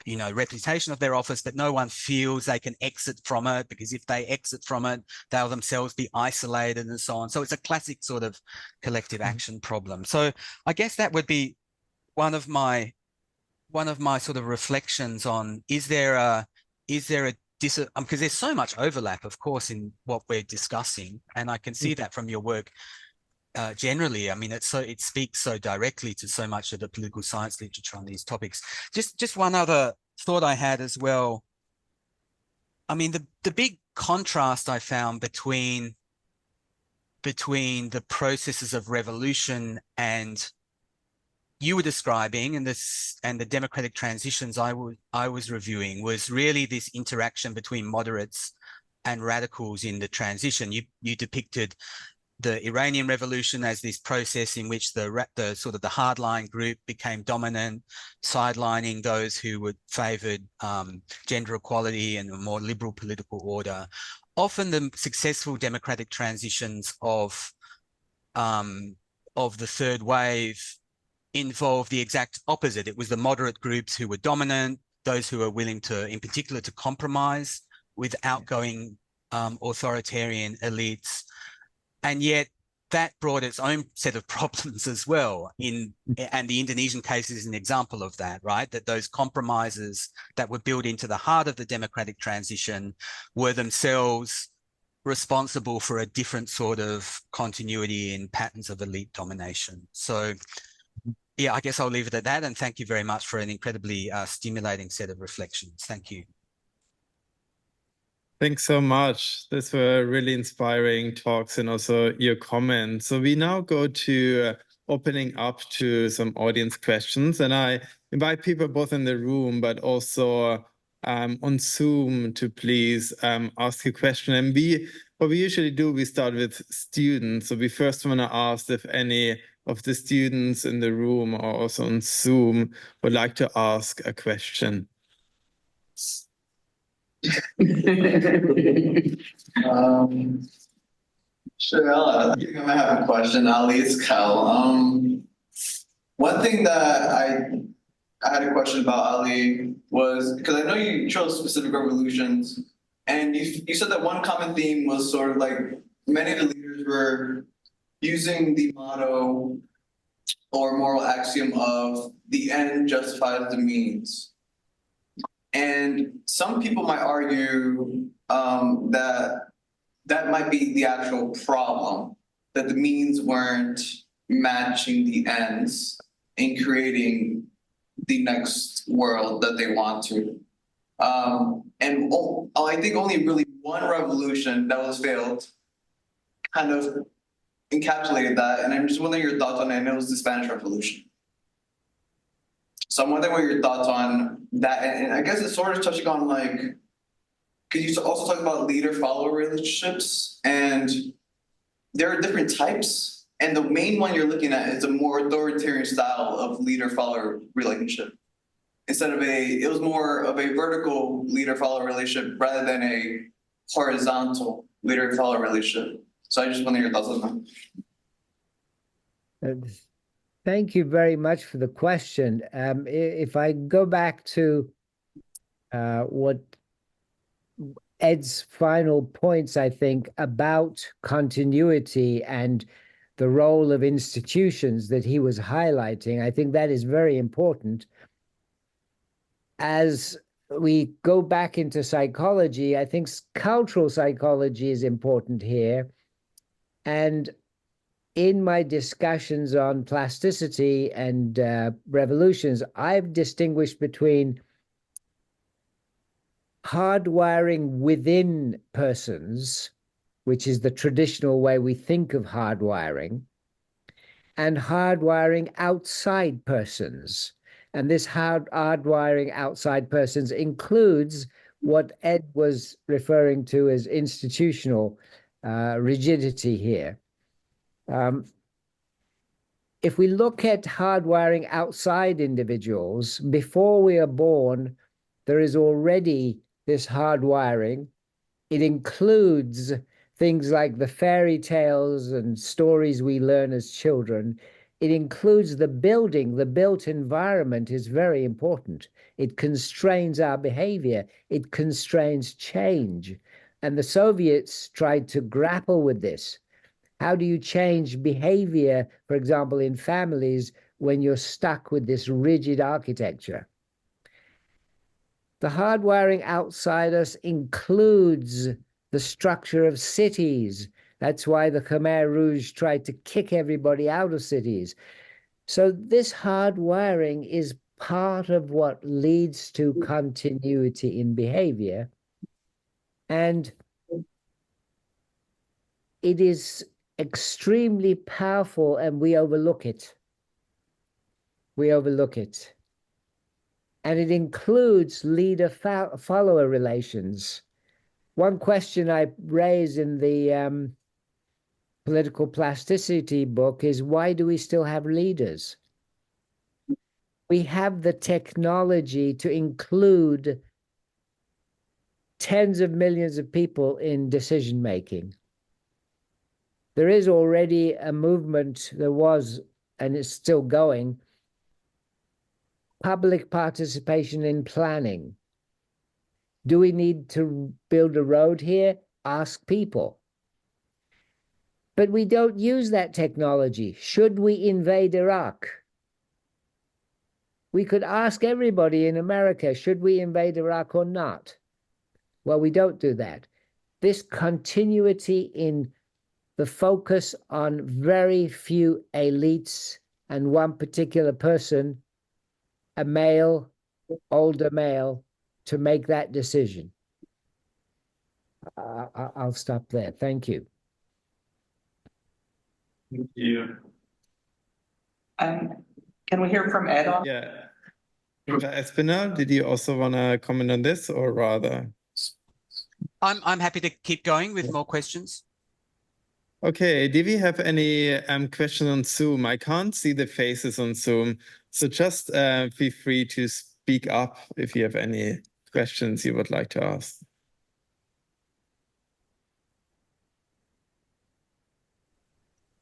you know, reputation of their office, but no one feels they can exit from it, because if they exit from it, they'll themselves be isolated and so on. So it's a classic sort of collective action problem. So I guess that would be one of my sort of reflections on, is there a because there's so much overlap, of course, in what we're discussing, and I can see that from your work generally. I mean, it speaks so directly to so much of the political science literature on these topics. Just one other thought I had as well. I mean, the big contrast I found between the processes of revolution and you were describing, and the democratic transitions I was reviewing, was really this interaction between moderates and radicals in the transition. You depicted the Iranian Revolution as this process in which the sort of the hardline group became dominant, sidelining those who favoured gender equality and a more liberal political order. Often the successful democratic transitions of the third wave involved the exact opposite. It was the moderate groups who were dominant, those who were willing to, in particular, to compromise with outgoing authoritarian elites. And yet that brought its own set of problems as well. And the Indonesian case is an example of that, right? That those compromises that were built into the heart of the democratic transition were themselves responsible for a different sort of continuity in patterns of elite domination. So yeah, I guess I'll leave it at that. And thank you very much for an incredibly stimulating set of reflections. Thank you. Thanks so much. These were really inspiring talks and also your comments. So we now go to opening up to some audience questions. And I invite people both in the room, but also on Zoom to please ask a question. And what we usually do, we start with students. So we first want to ask if any of the students in the room or also on Zoom would like to ask a question. Sure, I think I might have a question. Ali, it's Cal. One thing that I had a question about, Ali, was because I know you chose specific revolutions, and you said that one common theme was sort of like many of the leaders were using the motto or moral axiom of the end justifies the means. And some people might argue that might be the actual problem, that the means weren't matching the ends in creating the next world that they want to. And I think only really one revolution that was failed kind of encapsulated that. And I'm just wondering your thoughts on it, and it was the Spanish Revolution. So I'm wondering what your thoughts on that, and I guess it's sort of touching on like, because you also talk about leader-follower relationships, and there are different types, and the main one you're looking at is a more authoritarian style of leader-follower relationship. Instead of it was more of a vertical leader-follower relationship rather than a horizontal leader-follower relationship. So I just wonder your thoughts on that. Thank you very much for the question. If I go back to what Ed's final points, I think, about continuity and the role of institutions that he was highlighting, I think that is very important. As we go back into psychology, I think cultural psychology is important here. And in my discussions on plasticity and revolutions, I've distinguished between hardwiring within persons, which is the traditional way we think of hardwiring, and hardwiring outside persons. And this hardwiring outside persons includes what Ed was referring to as institutional rigidity here. If we look at hardwiring outside individuals, before we are born, there is already this hardwiring. It includes things like the fairy tales and stories we learn as children. It includes the building. The built environment is very important. It constrains our behavior. It constrains change. And the Soviets tried to grapple with this. How do you change behavior, for example, in families when you're stuck with this rigid architecture? The hardwiring outside us includes the structure of cities. That's why the Khmer Rouge tried to kick everybody out of cities. So this hardwiring is part of what leads to continuity in behavior. And it is extremely powerful, and we overlook it. We overlook it. And it includes leader-follower relations. One question I raise in the political plasticity book is, why do we still have leaders? We have the technology to include tens of millions of people in decision making. There is already a movement, there was, and it's still going, public participation in planning. Do we need to build a road here? Ask people. But we don't use that technology. Should we invade Iraq? We could ask everybody in America, should we invade Iraq or not? Well, we don't do that. This continuity in the focus on very few elites and one particular person, a male, older male, to make that decision. I'll stop there. Thank you. Thank you. Can we hear from Ed on? Yeah. Prof. Aspinall, did you also want to comment on this, or rather? I'm happy to keep going with more questions. Okay, do we have any questions on Zoom? I can't see the faces on Zoom, so just feel free to speak up if you have any questions you would like to ask.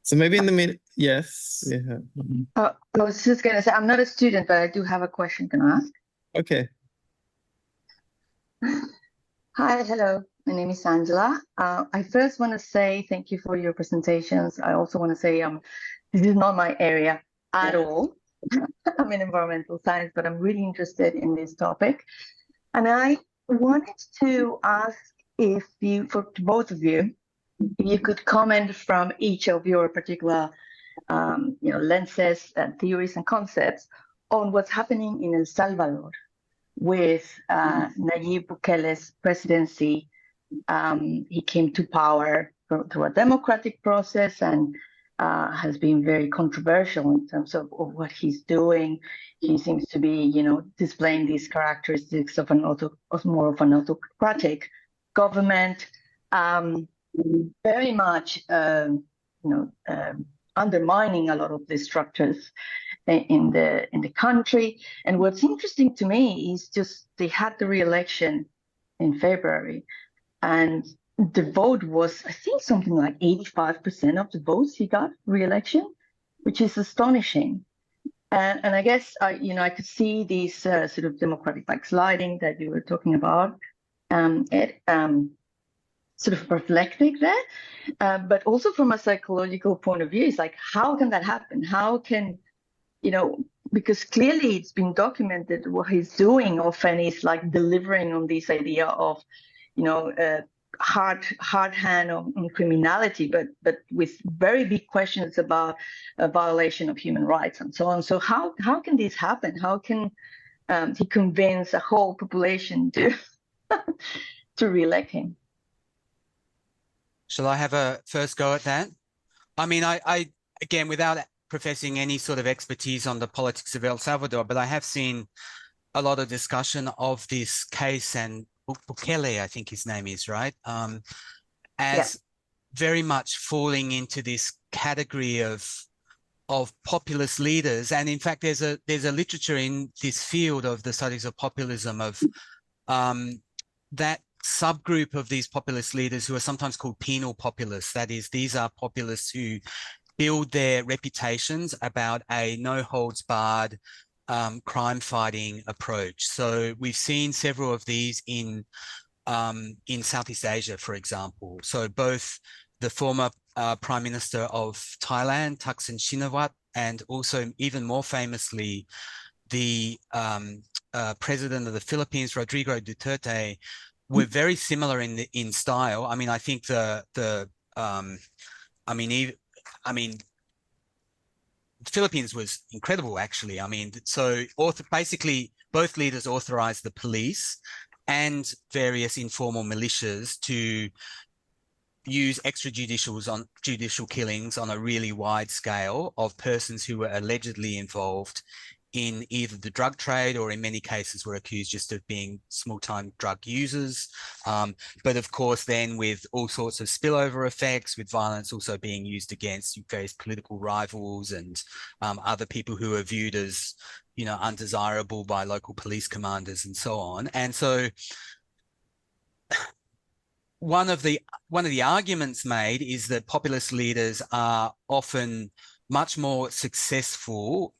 So maybe in the minute, yes. Yeah. I was just going to say, I'm not a student, but I do have a question. Can I ask? Okay. Hi, hello. My name is Angela. I first want to say thank you for your presentations. I also want to say this is not my area at all. I'm in environmental science, but I'm really interested in this topic. And I wanted to ask if you, for both of you, if you could comment from each of your particular lenses and theories and concepts on what's happening in El Salvador with Nayib Bukele's presidency. He came to power through a democratic process and has been very controversial in terms of what he's doing. He seems to be, displaying these characteristics of more of an autocratic government, very much, undermining a lot of the structures in the country. And what's interesting to me is just they had the re-election in February, and the vote was, I think, something like 85% of the votes he got re-election, which is astonishing. And I guess I could see these sort of democratic backsliding that you were talking about, sort of reflecting that, but also from a psychological point of view, it's like, how can that happen? How can, because clearly it's been documented what he's doing often is like delivering on this idea of, hard hand on criminality, but with very big questions about a violation of human rights and so on. So how can this happen? How can he convince a whole population to to re-elect him? Shall I have a first go at that? I mean, I again, without professing any sort of expertise on the politics of El Salvador, but I have seen a lot of discussion of this case, and Bukele, I think his name is, right? As very much falling into this category of populist leaders. And in fact, there's a literature in this field of the studies of populism of that subgroup of these populist leaders who are sometimes called penal populists. That is, these are populists who build their reputations about a no-holds-barred crime-fighting approach. So we've seen several of these in Southeast Asia, for example. So both the former Prime Minister of Thailand, Thaksin Shinawatra, and also even more famously, the President of the Philippines, Rodrigo Duterte, were very similar in style. I mean, I think the Philippines was incredible, actually. I mean, so basically both leaders authorized the police and various informal militias to use extrajudicial killings on a really wide scale of persons who were allegedly involved in either the drug trade, or in many cases were accused just of being small-time drug users. But of course, then with all sorts of spillover effects, with violence also being used against various political rivals and other people who are viewed as, you know, undesirable by local police commanders and so on. And so one of the arguments made is that populist leaders are often much more successful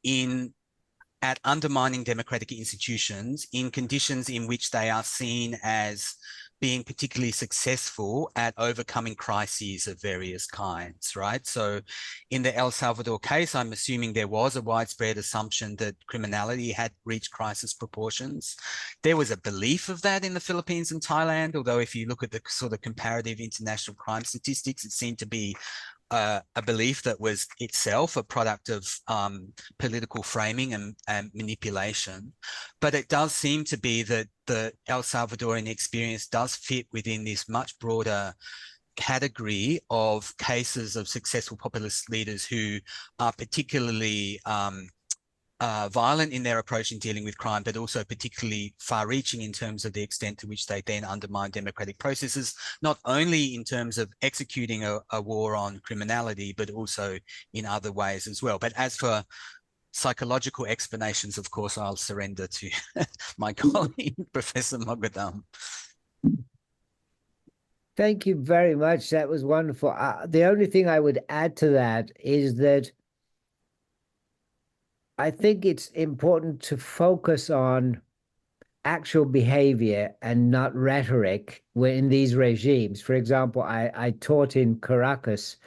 at undermining democratic institutions in conditions in which they are seen as being particularly successful at overcoming crises of various kinds, right? So in the El Salvador case, I'm assuming there was a widespread assumption that criminality had reached crisis proportions. There was a belief of that in the Philippines and Thailand, although if you look at the sort of comparative international crime statistics, it seemed to be a belief that was itself a product of political framing and manipulation. But it does seem to be that the El Salvadorian experience does fit within this much broader category of cases of successful populist leaders who are particularly violent in their approach in dealing with crime, but also particularly far-reaching in terms of the extent to which they then undermine democratic processes, not only in terms of executing a war on criminality, but also in other ways as well. But as for psychological explanations, of course, I'll surrender to my colleague, Professor Moghaddam. Thank you very much. That was wonderful. The only thing I would add to that is that I think it's important to focus on actual behavior and not rhetoric in these regimes. For example, I taught in Caracas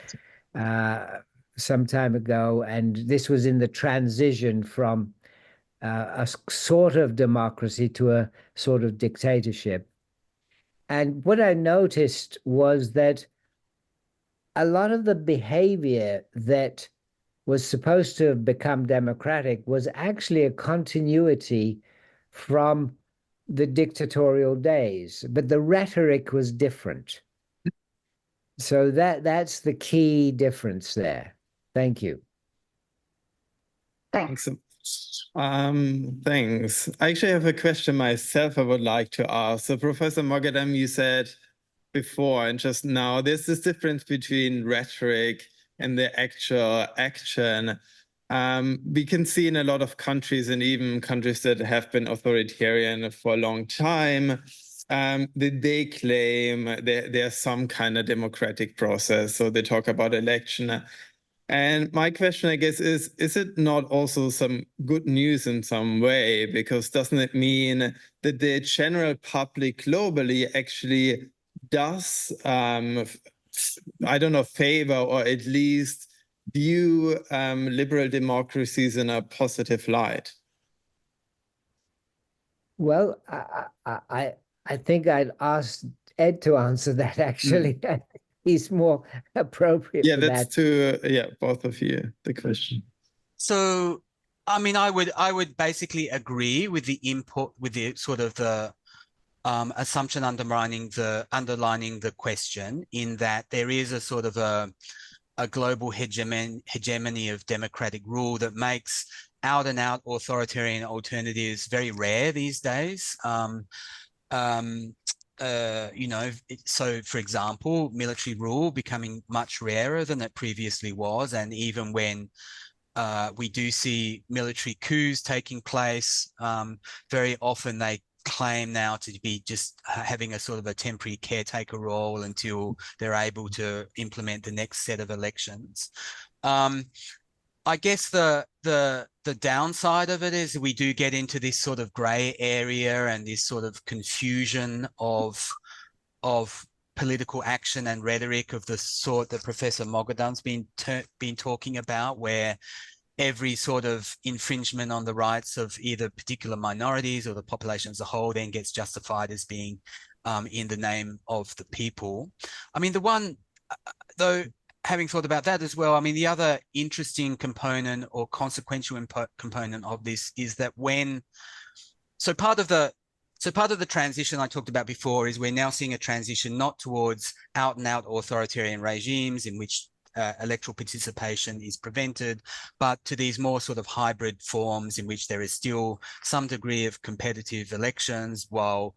some time ago, and this was in the transition from a sort of democracy to a sort of dictatorship. And what I noticed was that a lot of the behavior that was supposed to have become democratic was actually a continuity from the dictatorial days, but the rhetoric was different. So that's the key difference there. Thank you. Thanks. Thanks. I actually have a question myself I would like to ask. So Professor Moghaddam, you said before and just now, there's this difference between rhetoric and the actual action. We can see in a lot of countries, and even countries that have been authoritarian for a long time, that they claim there's some kind of democratic process. So they talk about election. And my question, I guess, is it not also some good news in some way? Because doesn't it mean that the general public globally actually does, I don't know, favor or at least view liberal democracies in a positive light? Well, I think I'd ask Ed to answer that, actually. He's more appropriate for that. To both of you, the question. So, I mean, I would basically agree with the input, with the sort of the assumption underlining the question, in that there is a sort of a global hegemony of democratic rule that makes out-and-out authoritarian alternatives very rare these days. You know, so for example, military rule becoming much rarer than it previously was, and even when we do see military coups taking place, very often they claim now to be just having a sort of a temporary caretaker role until they're able to implement the next set of elections. I guess the downside of it is we do get into this sort of grey area and this sort of confusion of political action and rhetoric of the sort that Professor Moghaddam's been talking about, where every sort of infringement on the rights of either particular minorities or the population as a whole then gets justified as being in the name of the people. I mean, the one, though, having thought about that as well, I mean, the other interesting component or consequential component of this is that part of the transition I talked about before is we're now seeing a transition not towards out and out authoritarian regimes in which electoral participation is prevented, but to these more sort of hybrid forms in which there is still some degree of competitive elections while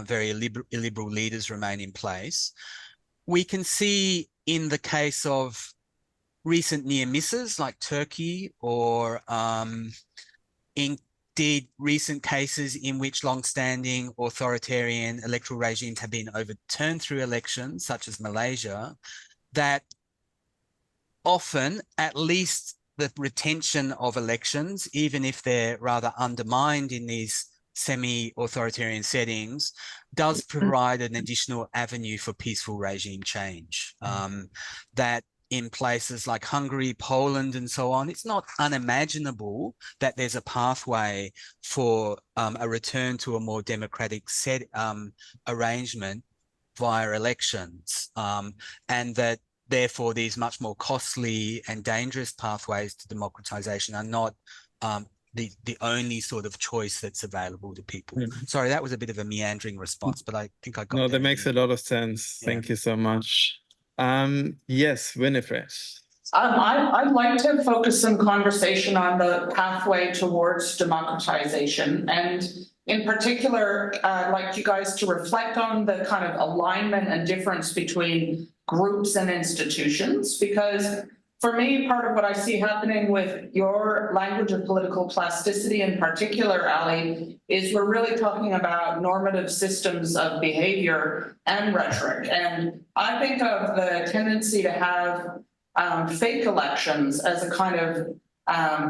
very illiberal leaders remain in place. We can see in the case of recent near misses like Turkey, or indeed recent cases in which long-standing authoritarian electoral regimes have been overturned through elections, such as Malaysia, that often at least the retention of elections, even if they're rather undermined in these semi-authoritarian settings, does provide an additional avenue for peaceful regime change. That in places like Hungary, Poland, and so on, it's not unimaginable that there's a pathway for a return to a more democratic arrangement via elections, and that therefore these much more costly and dangerous pathways to democratization are not the only sort of choice that's available to people. Sorry, that was a bit of a meandering response, but I think I got No, that makes a lot of sense. Yeah. Thank you so much. Yes, Winifred. I'd like to focus some conversation on the pathway towards democratization, and in particular, I'd like you guys to reflect on the kind of alignment and difference between groups and institutions, because for me, part of what I see happening with your language of political plasticity in particular, Ali, is we're really talking about normative systems of behavior and rhetoric. And I think of the tendency to have fake elections as a kind of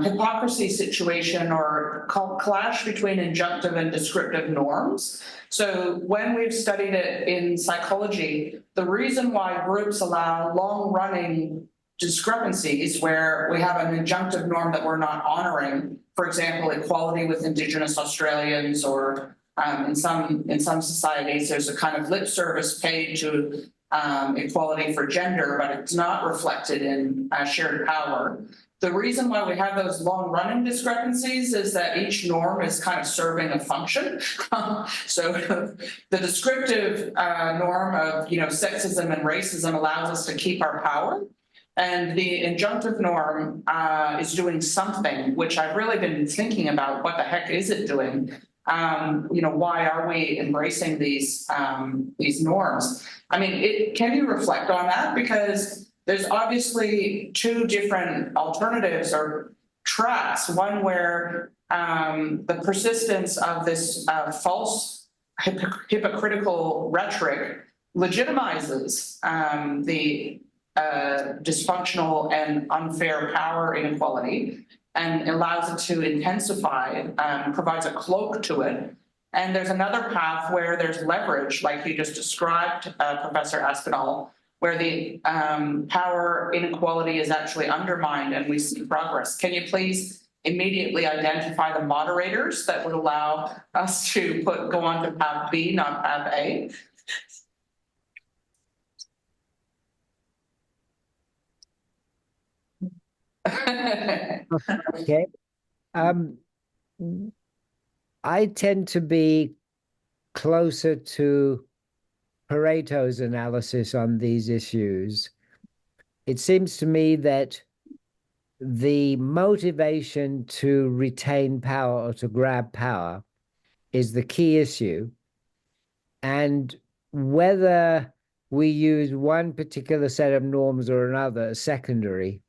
hypocrisy situation or clash between injunctive and descriptive norms. So when we've studied it in psychology, the reason why groups allow long-running discrepancies where we have an injunctive norm that we're not honoring, for example, equality with Indigenous Australians, or in some societies, there's a kind of lip service paid to equality for gender, but it's not reflected in shared power. The reason why we have those long-running discrepancies is that each norm is kind of serving a function. So the descriptive norm of sexism and racism allows us to keep our power. And the injunctive norm is doing something, which I've really been thinking about. What the heck is it doing? Why are we embracing these norms? I mean, can you reflect on that? Because there's obviously two different alternatives or tracks. One where the persistence of this false hypocritical rhetoric legitimizes the dysfunctional and unfair power inequality and allows it to intensify, provides a cloak to it. And there's another path where there's leverage, like you just described, Professor Aspinall, where the power inequality is actually undermined and we see progress. Can you please immediately identify the moderators that would allow us to go on to path B, not path A? Okay. I tend to be closer to Pareto's analysis on these issues. It seems to me that the motivation to retain power or to grab power is the key issue. And whether we use one particular set of norms or another is secondary.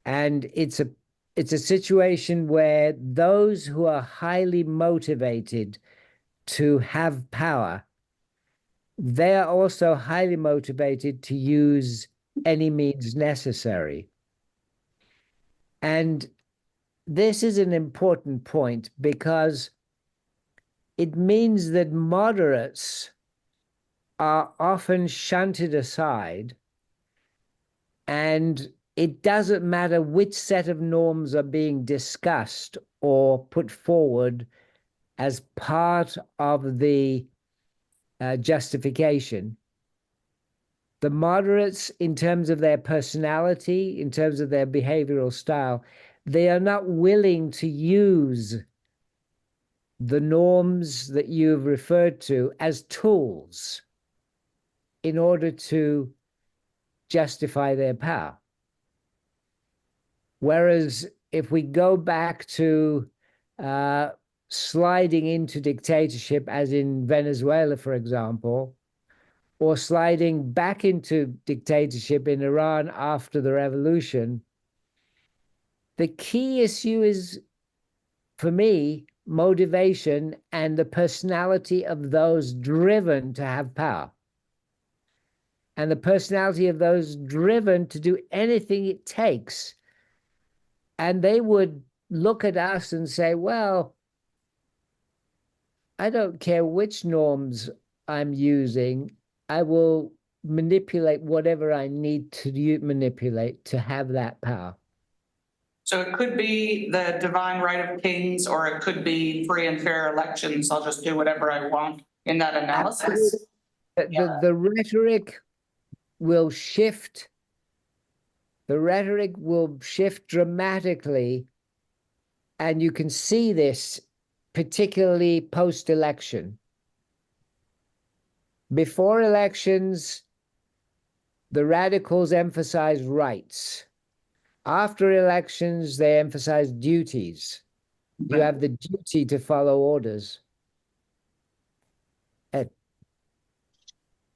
And it's a situation where those who are highly motivated to have power, they are also highly motivated to use any means necessary. And this is an important point because it means that moderates are often shunted aside, and it doesn't matter which set of norms are being discussed or put forward as part of the justification. The moderates, in terms of their personality, in terms of their behavioral style, they are not willing to use the norms that you've referred to as tools in order to justify their power. Whereas if we go back to sliding into dictatorship, as in Venezuela, for example, or sliding back into dictatorship in Iran after the revolution, the key issue is, for me, motivation and the personality of those driven to have power. And the personality of those driven to do anything it takes. And they would look at us and say, well, I don't care which norms I'm using, I will manipulate whatever I need to manipulate to have that power. So it could be the divine right of kings, or it could be free and fair elections. I'll just do whatever I want in that analysis. The rhetoric will shift. The rhetoric will shift dramatically. And you can see this particularly post-election. Before elections, the radicals emphasize rights. After elections, they emphasize duties. You have the duty to follow orders. Ed.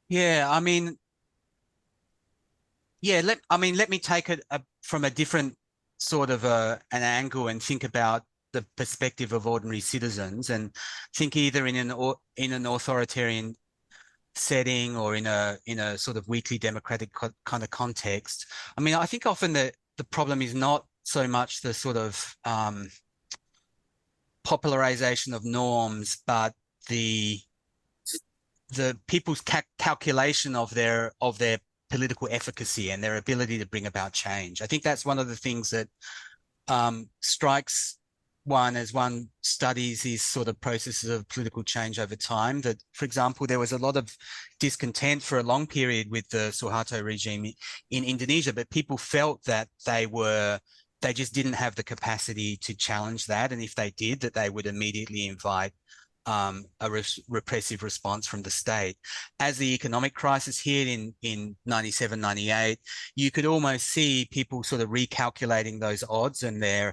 Yeah, I mean, yeah, let me take it from a different sort of an angle and think about the perspective of ordinary citizens, and think either in an authoritarian setting or in a sort of weakly democratic kind of context. I mean, I think often the problem is not so much the sort of popularization of norms, but the people's calculation of their political efficacy and their ability to bring about change. I think that's one of the things that strikes one as one studies these sort of processes of political change over time. That, for example, there was a lot of discontent for a long period with the Suharto regime in Indonesia, but people felt that they just didn't have the capacity to challenge that, and if they did, that they would immediately invite a repressive response from the state. As the economic crisis hit in 97, 98, you could almost see people sort of recalculating those odds and the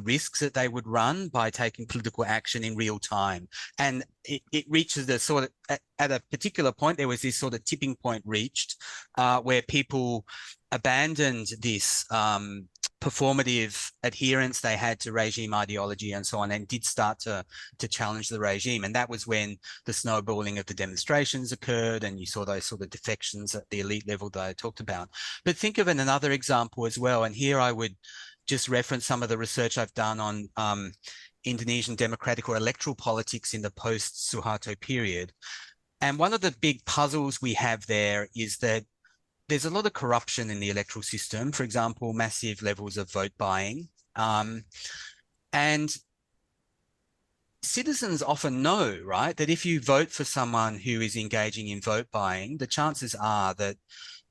risks that they would run by taking political action in real time. And it reaches the sort of, at a particular point, there was this sort of tipping point reached where people abandoned this performative adherence they had to regime ideology and so on, and did start to challenge the regime. And that was when the snowballing of the demonstrations occurred, and you saw those sort of defections at the elite level that I talked about. But think of another example as well, and here I would just reference some of the research I've done on Indonesian democratic or electoral politics in the post-Suharto period. And one of the big puzzles we have there is that there's a lot of corruption in the electoral system. For example, massive levels of vote buying. And citizens often know, right, that if you vote for someone who is engaging in vote buying, the chances are that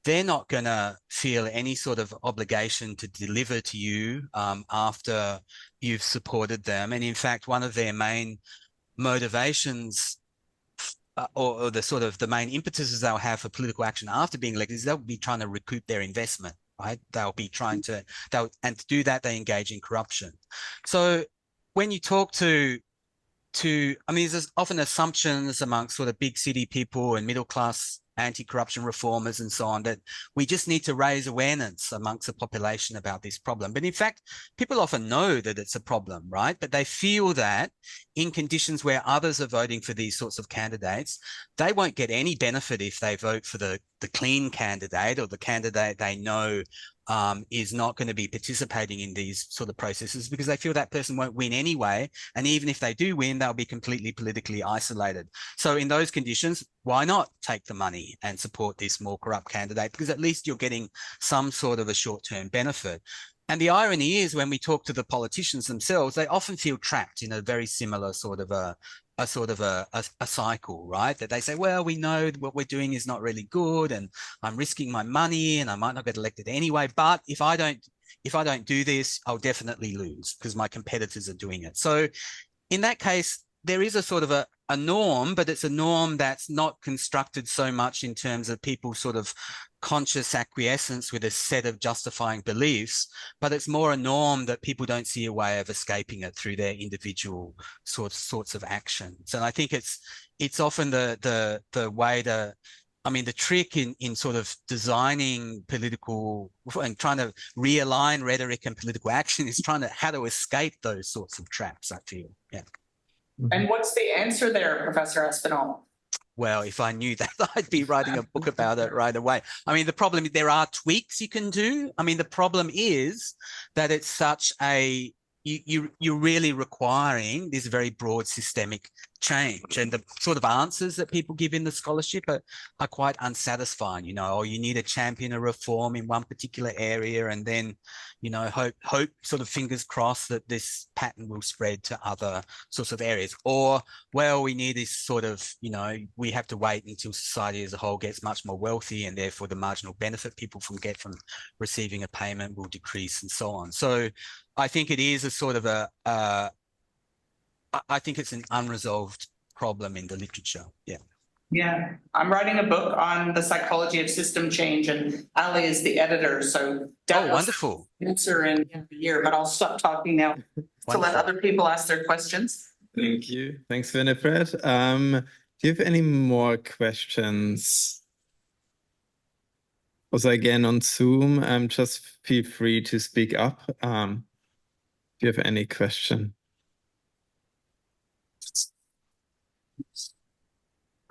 they're not going to feel any sort of obligation to deliver to you after you've supported them. And in fact, one of their main motivations or the sort of the main impetuses they'll have for political action after being elected is they'll be trying to recoup their investment, right? They'll be trying to, and to do that, they engage in corruption. So when you talk to I mean, there's often assumptions amongst sort of big city people and middle-class anti-corruption reformers and so on, that we just need to raise awareness amongst the population about this problem. But in fact, people often know that it's a problem, right? But they feel that in conditions where others are voting for these sorts of candidates, they won't get any benefit if they vote for the clean candidate, or the candidate they know is not going to be participating in these sort of processes, because they feel that person won't win anyway. And even if they do win, they'll be completely politically isolated. So in those conditions, why not take the money and support this more corrupt candidate? Because at least you're getting some sort of a short-term benefit. And the irony is, when we talk to the politicians themselves, they often feel trapped in a very similar sort of a cycle, right? That they say, well, we know what we're doing is not really good, and I'm risking my money, and I might not get elected anyway. But if I don't do this, I'll definitely lose because my competitors are doing it. So in that case, there is a sort of a norm, but it's a norm that's not constructed so much in terms of people sort of conscious acquiescence with a set of justifying beliefs, but it's more a norm that people don't see a way of escaping it through their individual sorts of actions. And I think it's often the way to, I mean, the trick in sort of designing political and trying to realign rhetoric and political action is how to escape those sorts of traps, I feel. Yeah. And what's the answer there, Professor Aspinall? Well, if I knew that, I'd be writing a book about it right away. I mean, the problem, there are tweaks you can do. I mean, the problem is that it's such a, you're really requiring this very broad systemic change, and the sort of answers that people give in the scholarship are quite unsatisfying. You know, or you need a champion of reform in one particular area, and then, you know, hope sort of fingers crossed that this pattern will spread to other sorts of areas. Or, well, we need this sort of, you know, we have to wait until society as a whole gets much more wealthy, and therefore the marginal benefit people get from receiving a payment will decrease, and so on. So I think it is a sort of I think it's an unresolved problem in the literature. Yeah. Yeah, I'm writing a book on the psychology of system change, and Ali is the editor. So wonderful. Answer in a year, but I'll stop talking now to let other people ask their questions. Thank you. Thanks, Winifred. Do you have any more questions? Also, again, on Zoom, just feel free to speak up. Do you have any question?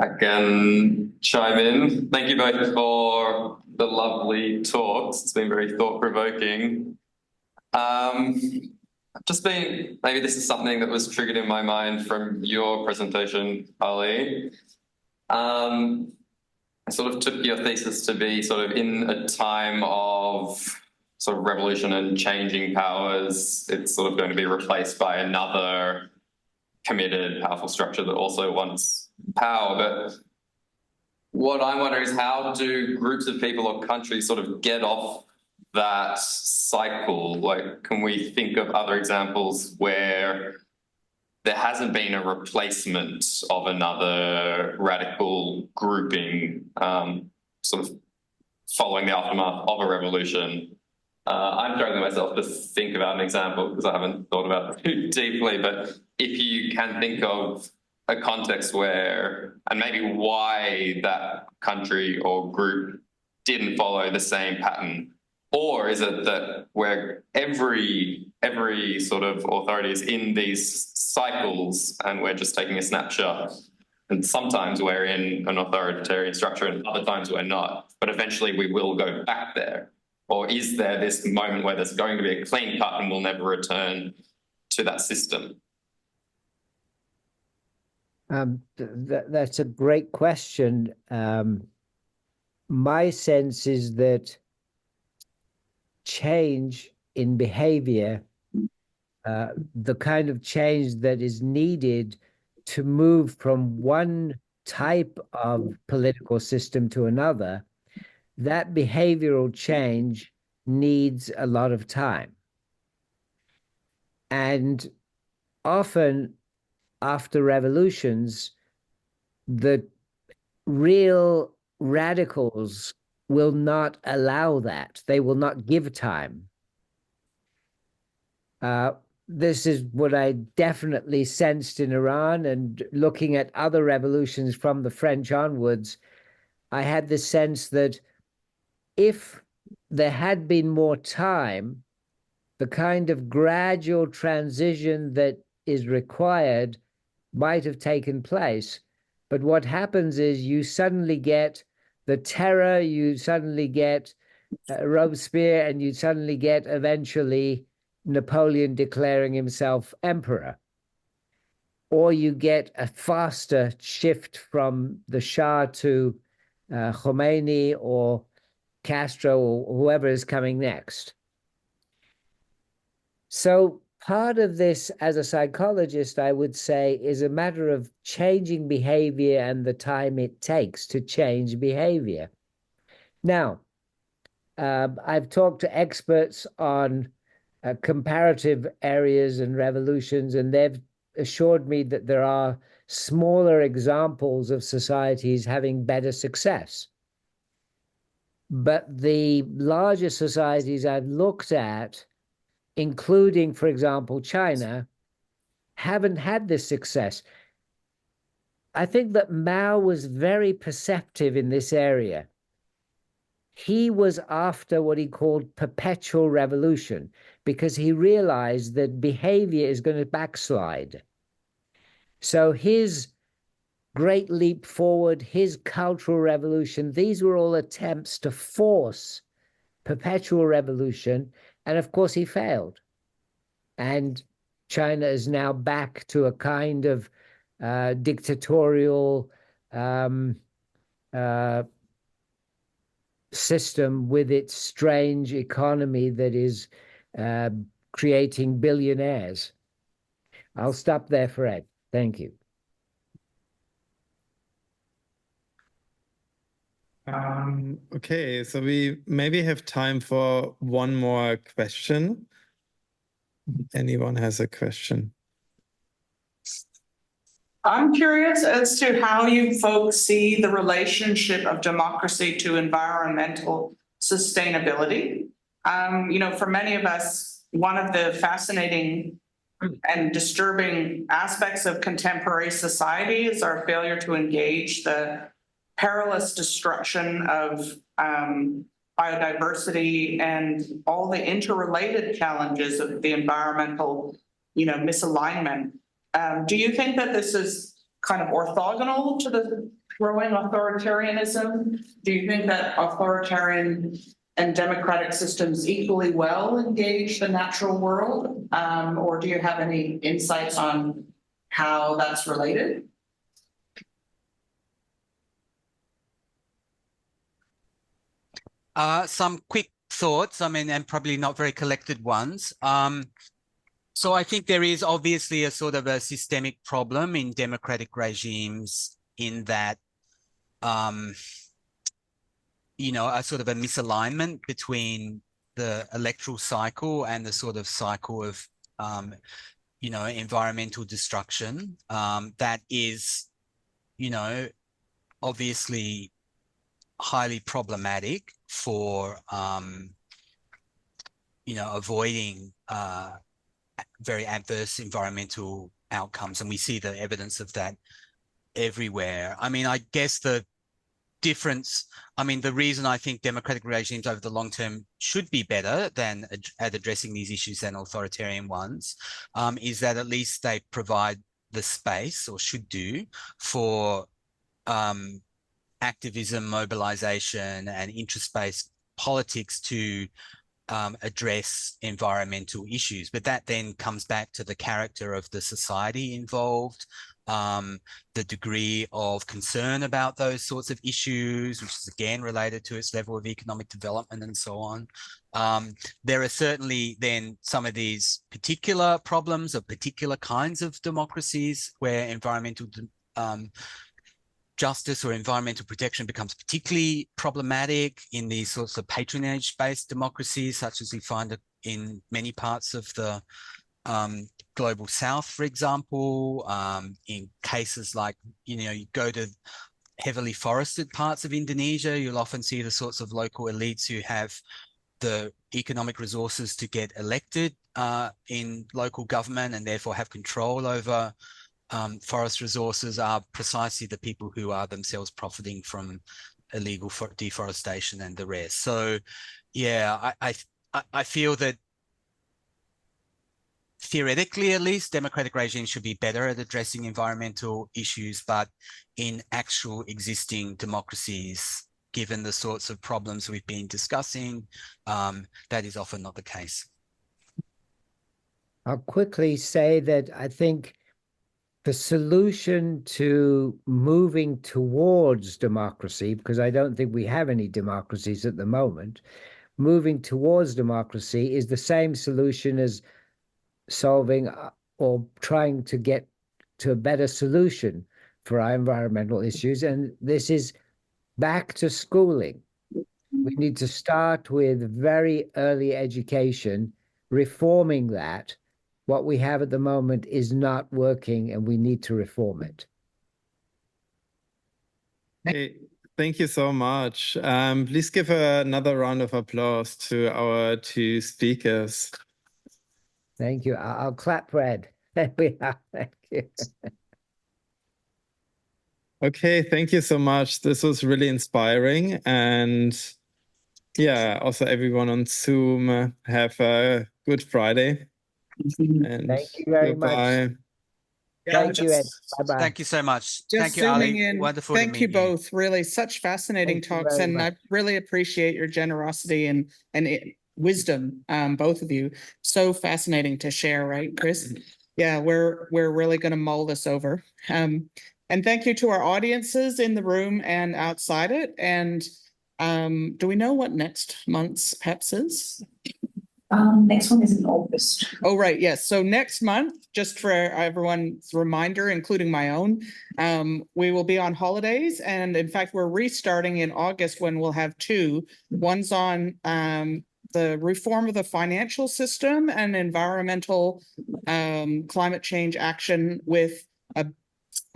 I can chime in. Thank you both for the lovely talks. It's been very thought-provoking. Just been, maybe this is something that was triggered in my mind from your presentation, Ali. I sort of took your thesis to be sort of in a time of sort of revolution and changing powers. It's sort of going to be replaced by another committed, powerful structure that also wants power. But what I wonder is, how do groups of people or countries sort of get off that cycle? Like, can we think of other examples where there hasn't been a replacement of another radical grouping, sort of following the aftermath of a revolution? I'm struggling myself to think about an example because I haven't thought about it too deeply, but if you can think of a context where, and maybe why that country or group didn't follow the same pattern, or is it that where every sort of authority is in these cycles and we're just taking a snapshot, and sometimes we're in an authoritarian structure and other times we're not, but eventually we will go back there? Or is there this moment where there's going to be a clean cut and we'll never return to that system? That's a great question. My sense is that change in behavior, the kind of change that is needed to move from one type of political system to another, that behavioral change needs a lot of time. And often after revolutions, the real radicals will not allow that. They will not give time. This is what I definitely sensed in Iran, and looking at other revolutions from the French onwards, I had the sense that if there had been more time, the kind of gradual transition that is required might have taken place. But what happens is you suddenly get the terror, you suddenly get Robespierre, and you suddenly get eventually Napoleon declaring himself emperor. Or you get a faster shift from the Shah to Khomeini or Castro or whoever is coming next. So part of this, as a psychologist, I would say, is a matter of changing behavior and the time it takes to change behavior. Now, I've talked to experts on comparative areas and revolutions, and they've assured me that there are smaller examples of societies having better success. But the larger societies I've looked at, including, for example, China, haven't had this success. I think that Mao was very perceptive in this area. He was after what he called perpetual revolution because he realized that behavior is going to backslide. So his Great Leap Forward, his Cultural Revolution, these were all attempts to force perpetual revolution. And of course, he failed. And China is now back to a kind of dictatorial system with its strange economy that is creating billionaires. I'll stop there for Ed. Thank you. Okay, so we maybe have time for one more question. Anyone has a question? I'm curious as to how you folks see the relationship of democracy to environmental sustainability. For many of us, one of the fascinating and disturbing aspects of contemporary society is our failure to engage the perilous destruction of biodiversity and all the interrelated challenges of the environmental, misalignment. Do you think that this is kind of orthogonal to the growing authoritarianism? Do you think that authoritarian and democratic systems equally well engage the natural world? Or do you have any insights on how that's related? Some quick thoughts, and probably not very collected ones. So I think there is obviously a sort of a systemic problem in democratic regimes in that, a sort of a misalignment between the electoral cycle and the sort of cycle of, environmental destruction. That is, obviously highly problematic for, avoiding very adverse environmental outcomes. And we see the evidence of that everywhere. I guess the difference, the reason I think democratic regimes over the long term should be better than at addressing these issues than authoritarian ones, is that at least they provide the space, or should do, for activism, mobilization, and interest-based politics to address environmental issues. But that then comes back to the character of the society involved, the degree of concern about those sorts of issues, which is again related to its level of economic development and so on. There are certainly then some of these particular problems of particular kinds of democracies where environmental justice or environmental protection becomes particularly problematic in these sorts of patronage-based democracies, such as we find in many parts of the global south, for example. In cases like, you go to heavily forested parts of Indonesia, you'll often see the sorts of local elites who have the economic resources to get elected in local government and therefore have control over forest resources, are precisely the people who are themselves profiting from illegal deforestation and the rest. So, yeah, I feel that theoretically, at least, democratic regimes should be better at addressing environmental issues, but in actual existing democracies, given the sorts of problems we've been discussing, that is often not the case. I'll quickly say that I think the solution to moving towards democracy, because I don't think we have any democracies at the moment, moving towards democracy is the same solution as solving or trying to get to a better solution for our environmental issues. And this is back to schooling. We need to start with very early education, reforming that, what we have at the moment is not working and we need to reform it. Hey, thank you so much. Please give another round of applause to our two speakers. Thank you. I'll clap red. There we are. Thank you. Okay, thank you so much. This was really inspiring. And yeah, also everyone on Zoom, have a good Friday. And Thank you very much. goodbye. Thank you, Ed. Bye-bye. Thank you so much. Just Thank you, zooming Ali. in. Wonderful to Thank meet you both. Really, such fascinating Thank you talks, very and I much. really appreciate your generosity and wisdom, both of you. So fascinating to share, right, Chris? Yeah, we're really going to mull this over. And thank you to our audiences in the room and outside it. And do we know what next month's PEPSS is? Next one is in August. Oh, right. Yes. So next month, just for everyone's reminder, including my own, we will be on holidays. And in fact, we're restarting in August when we'll have two. One's on the reform of the financial system and environmental climate change action with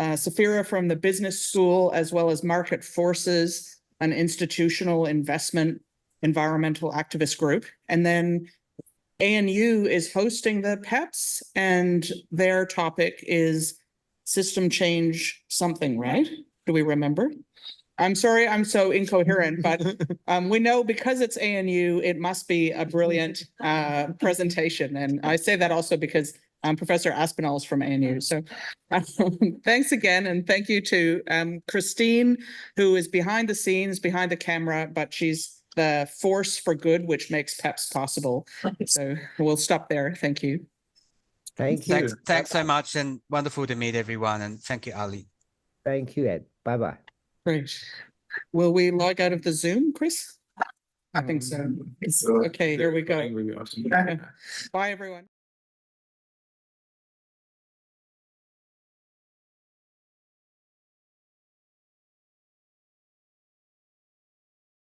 Safira from the business school, as well as market forces, an institutional investment environmental activist group. And then ANU is hosting the PEPSS, and their topic is system change something, right? Do we remember? I'm sorry, I'm so incoherent, but we know because it's ANU, it must be a brilliant presentation. And I say that also because Professor Aspinall is from ANU. So thanks again. And thank you to Christine, who is behind the scenes, behind the camera, but she's the force for good, which makes PEPSS possible. So we'll stop there. Thank you. Thank you. Thanks so much, and wonderful to meet everyone. And thank you, Ali. Thank you, Ed. Bye-bye. Great. Will we log out of the Zoom, Chris? I think so. Okay, here we go. Okay. Bye, everyone.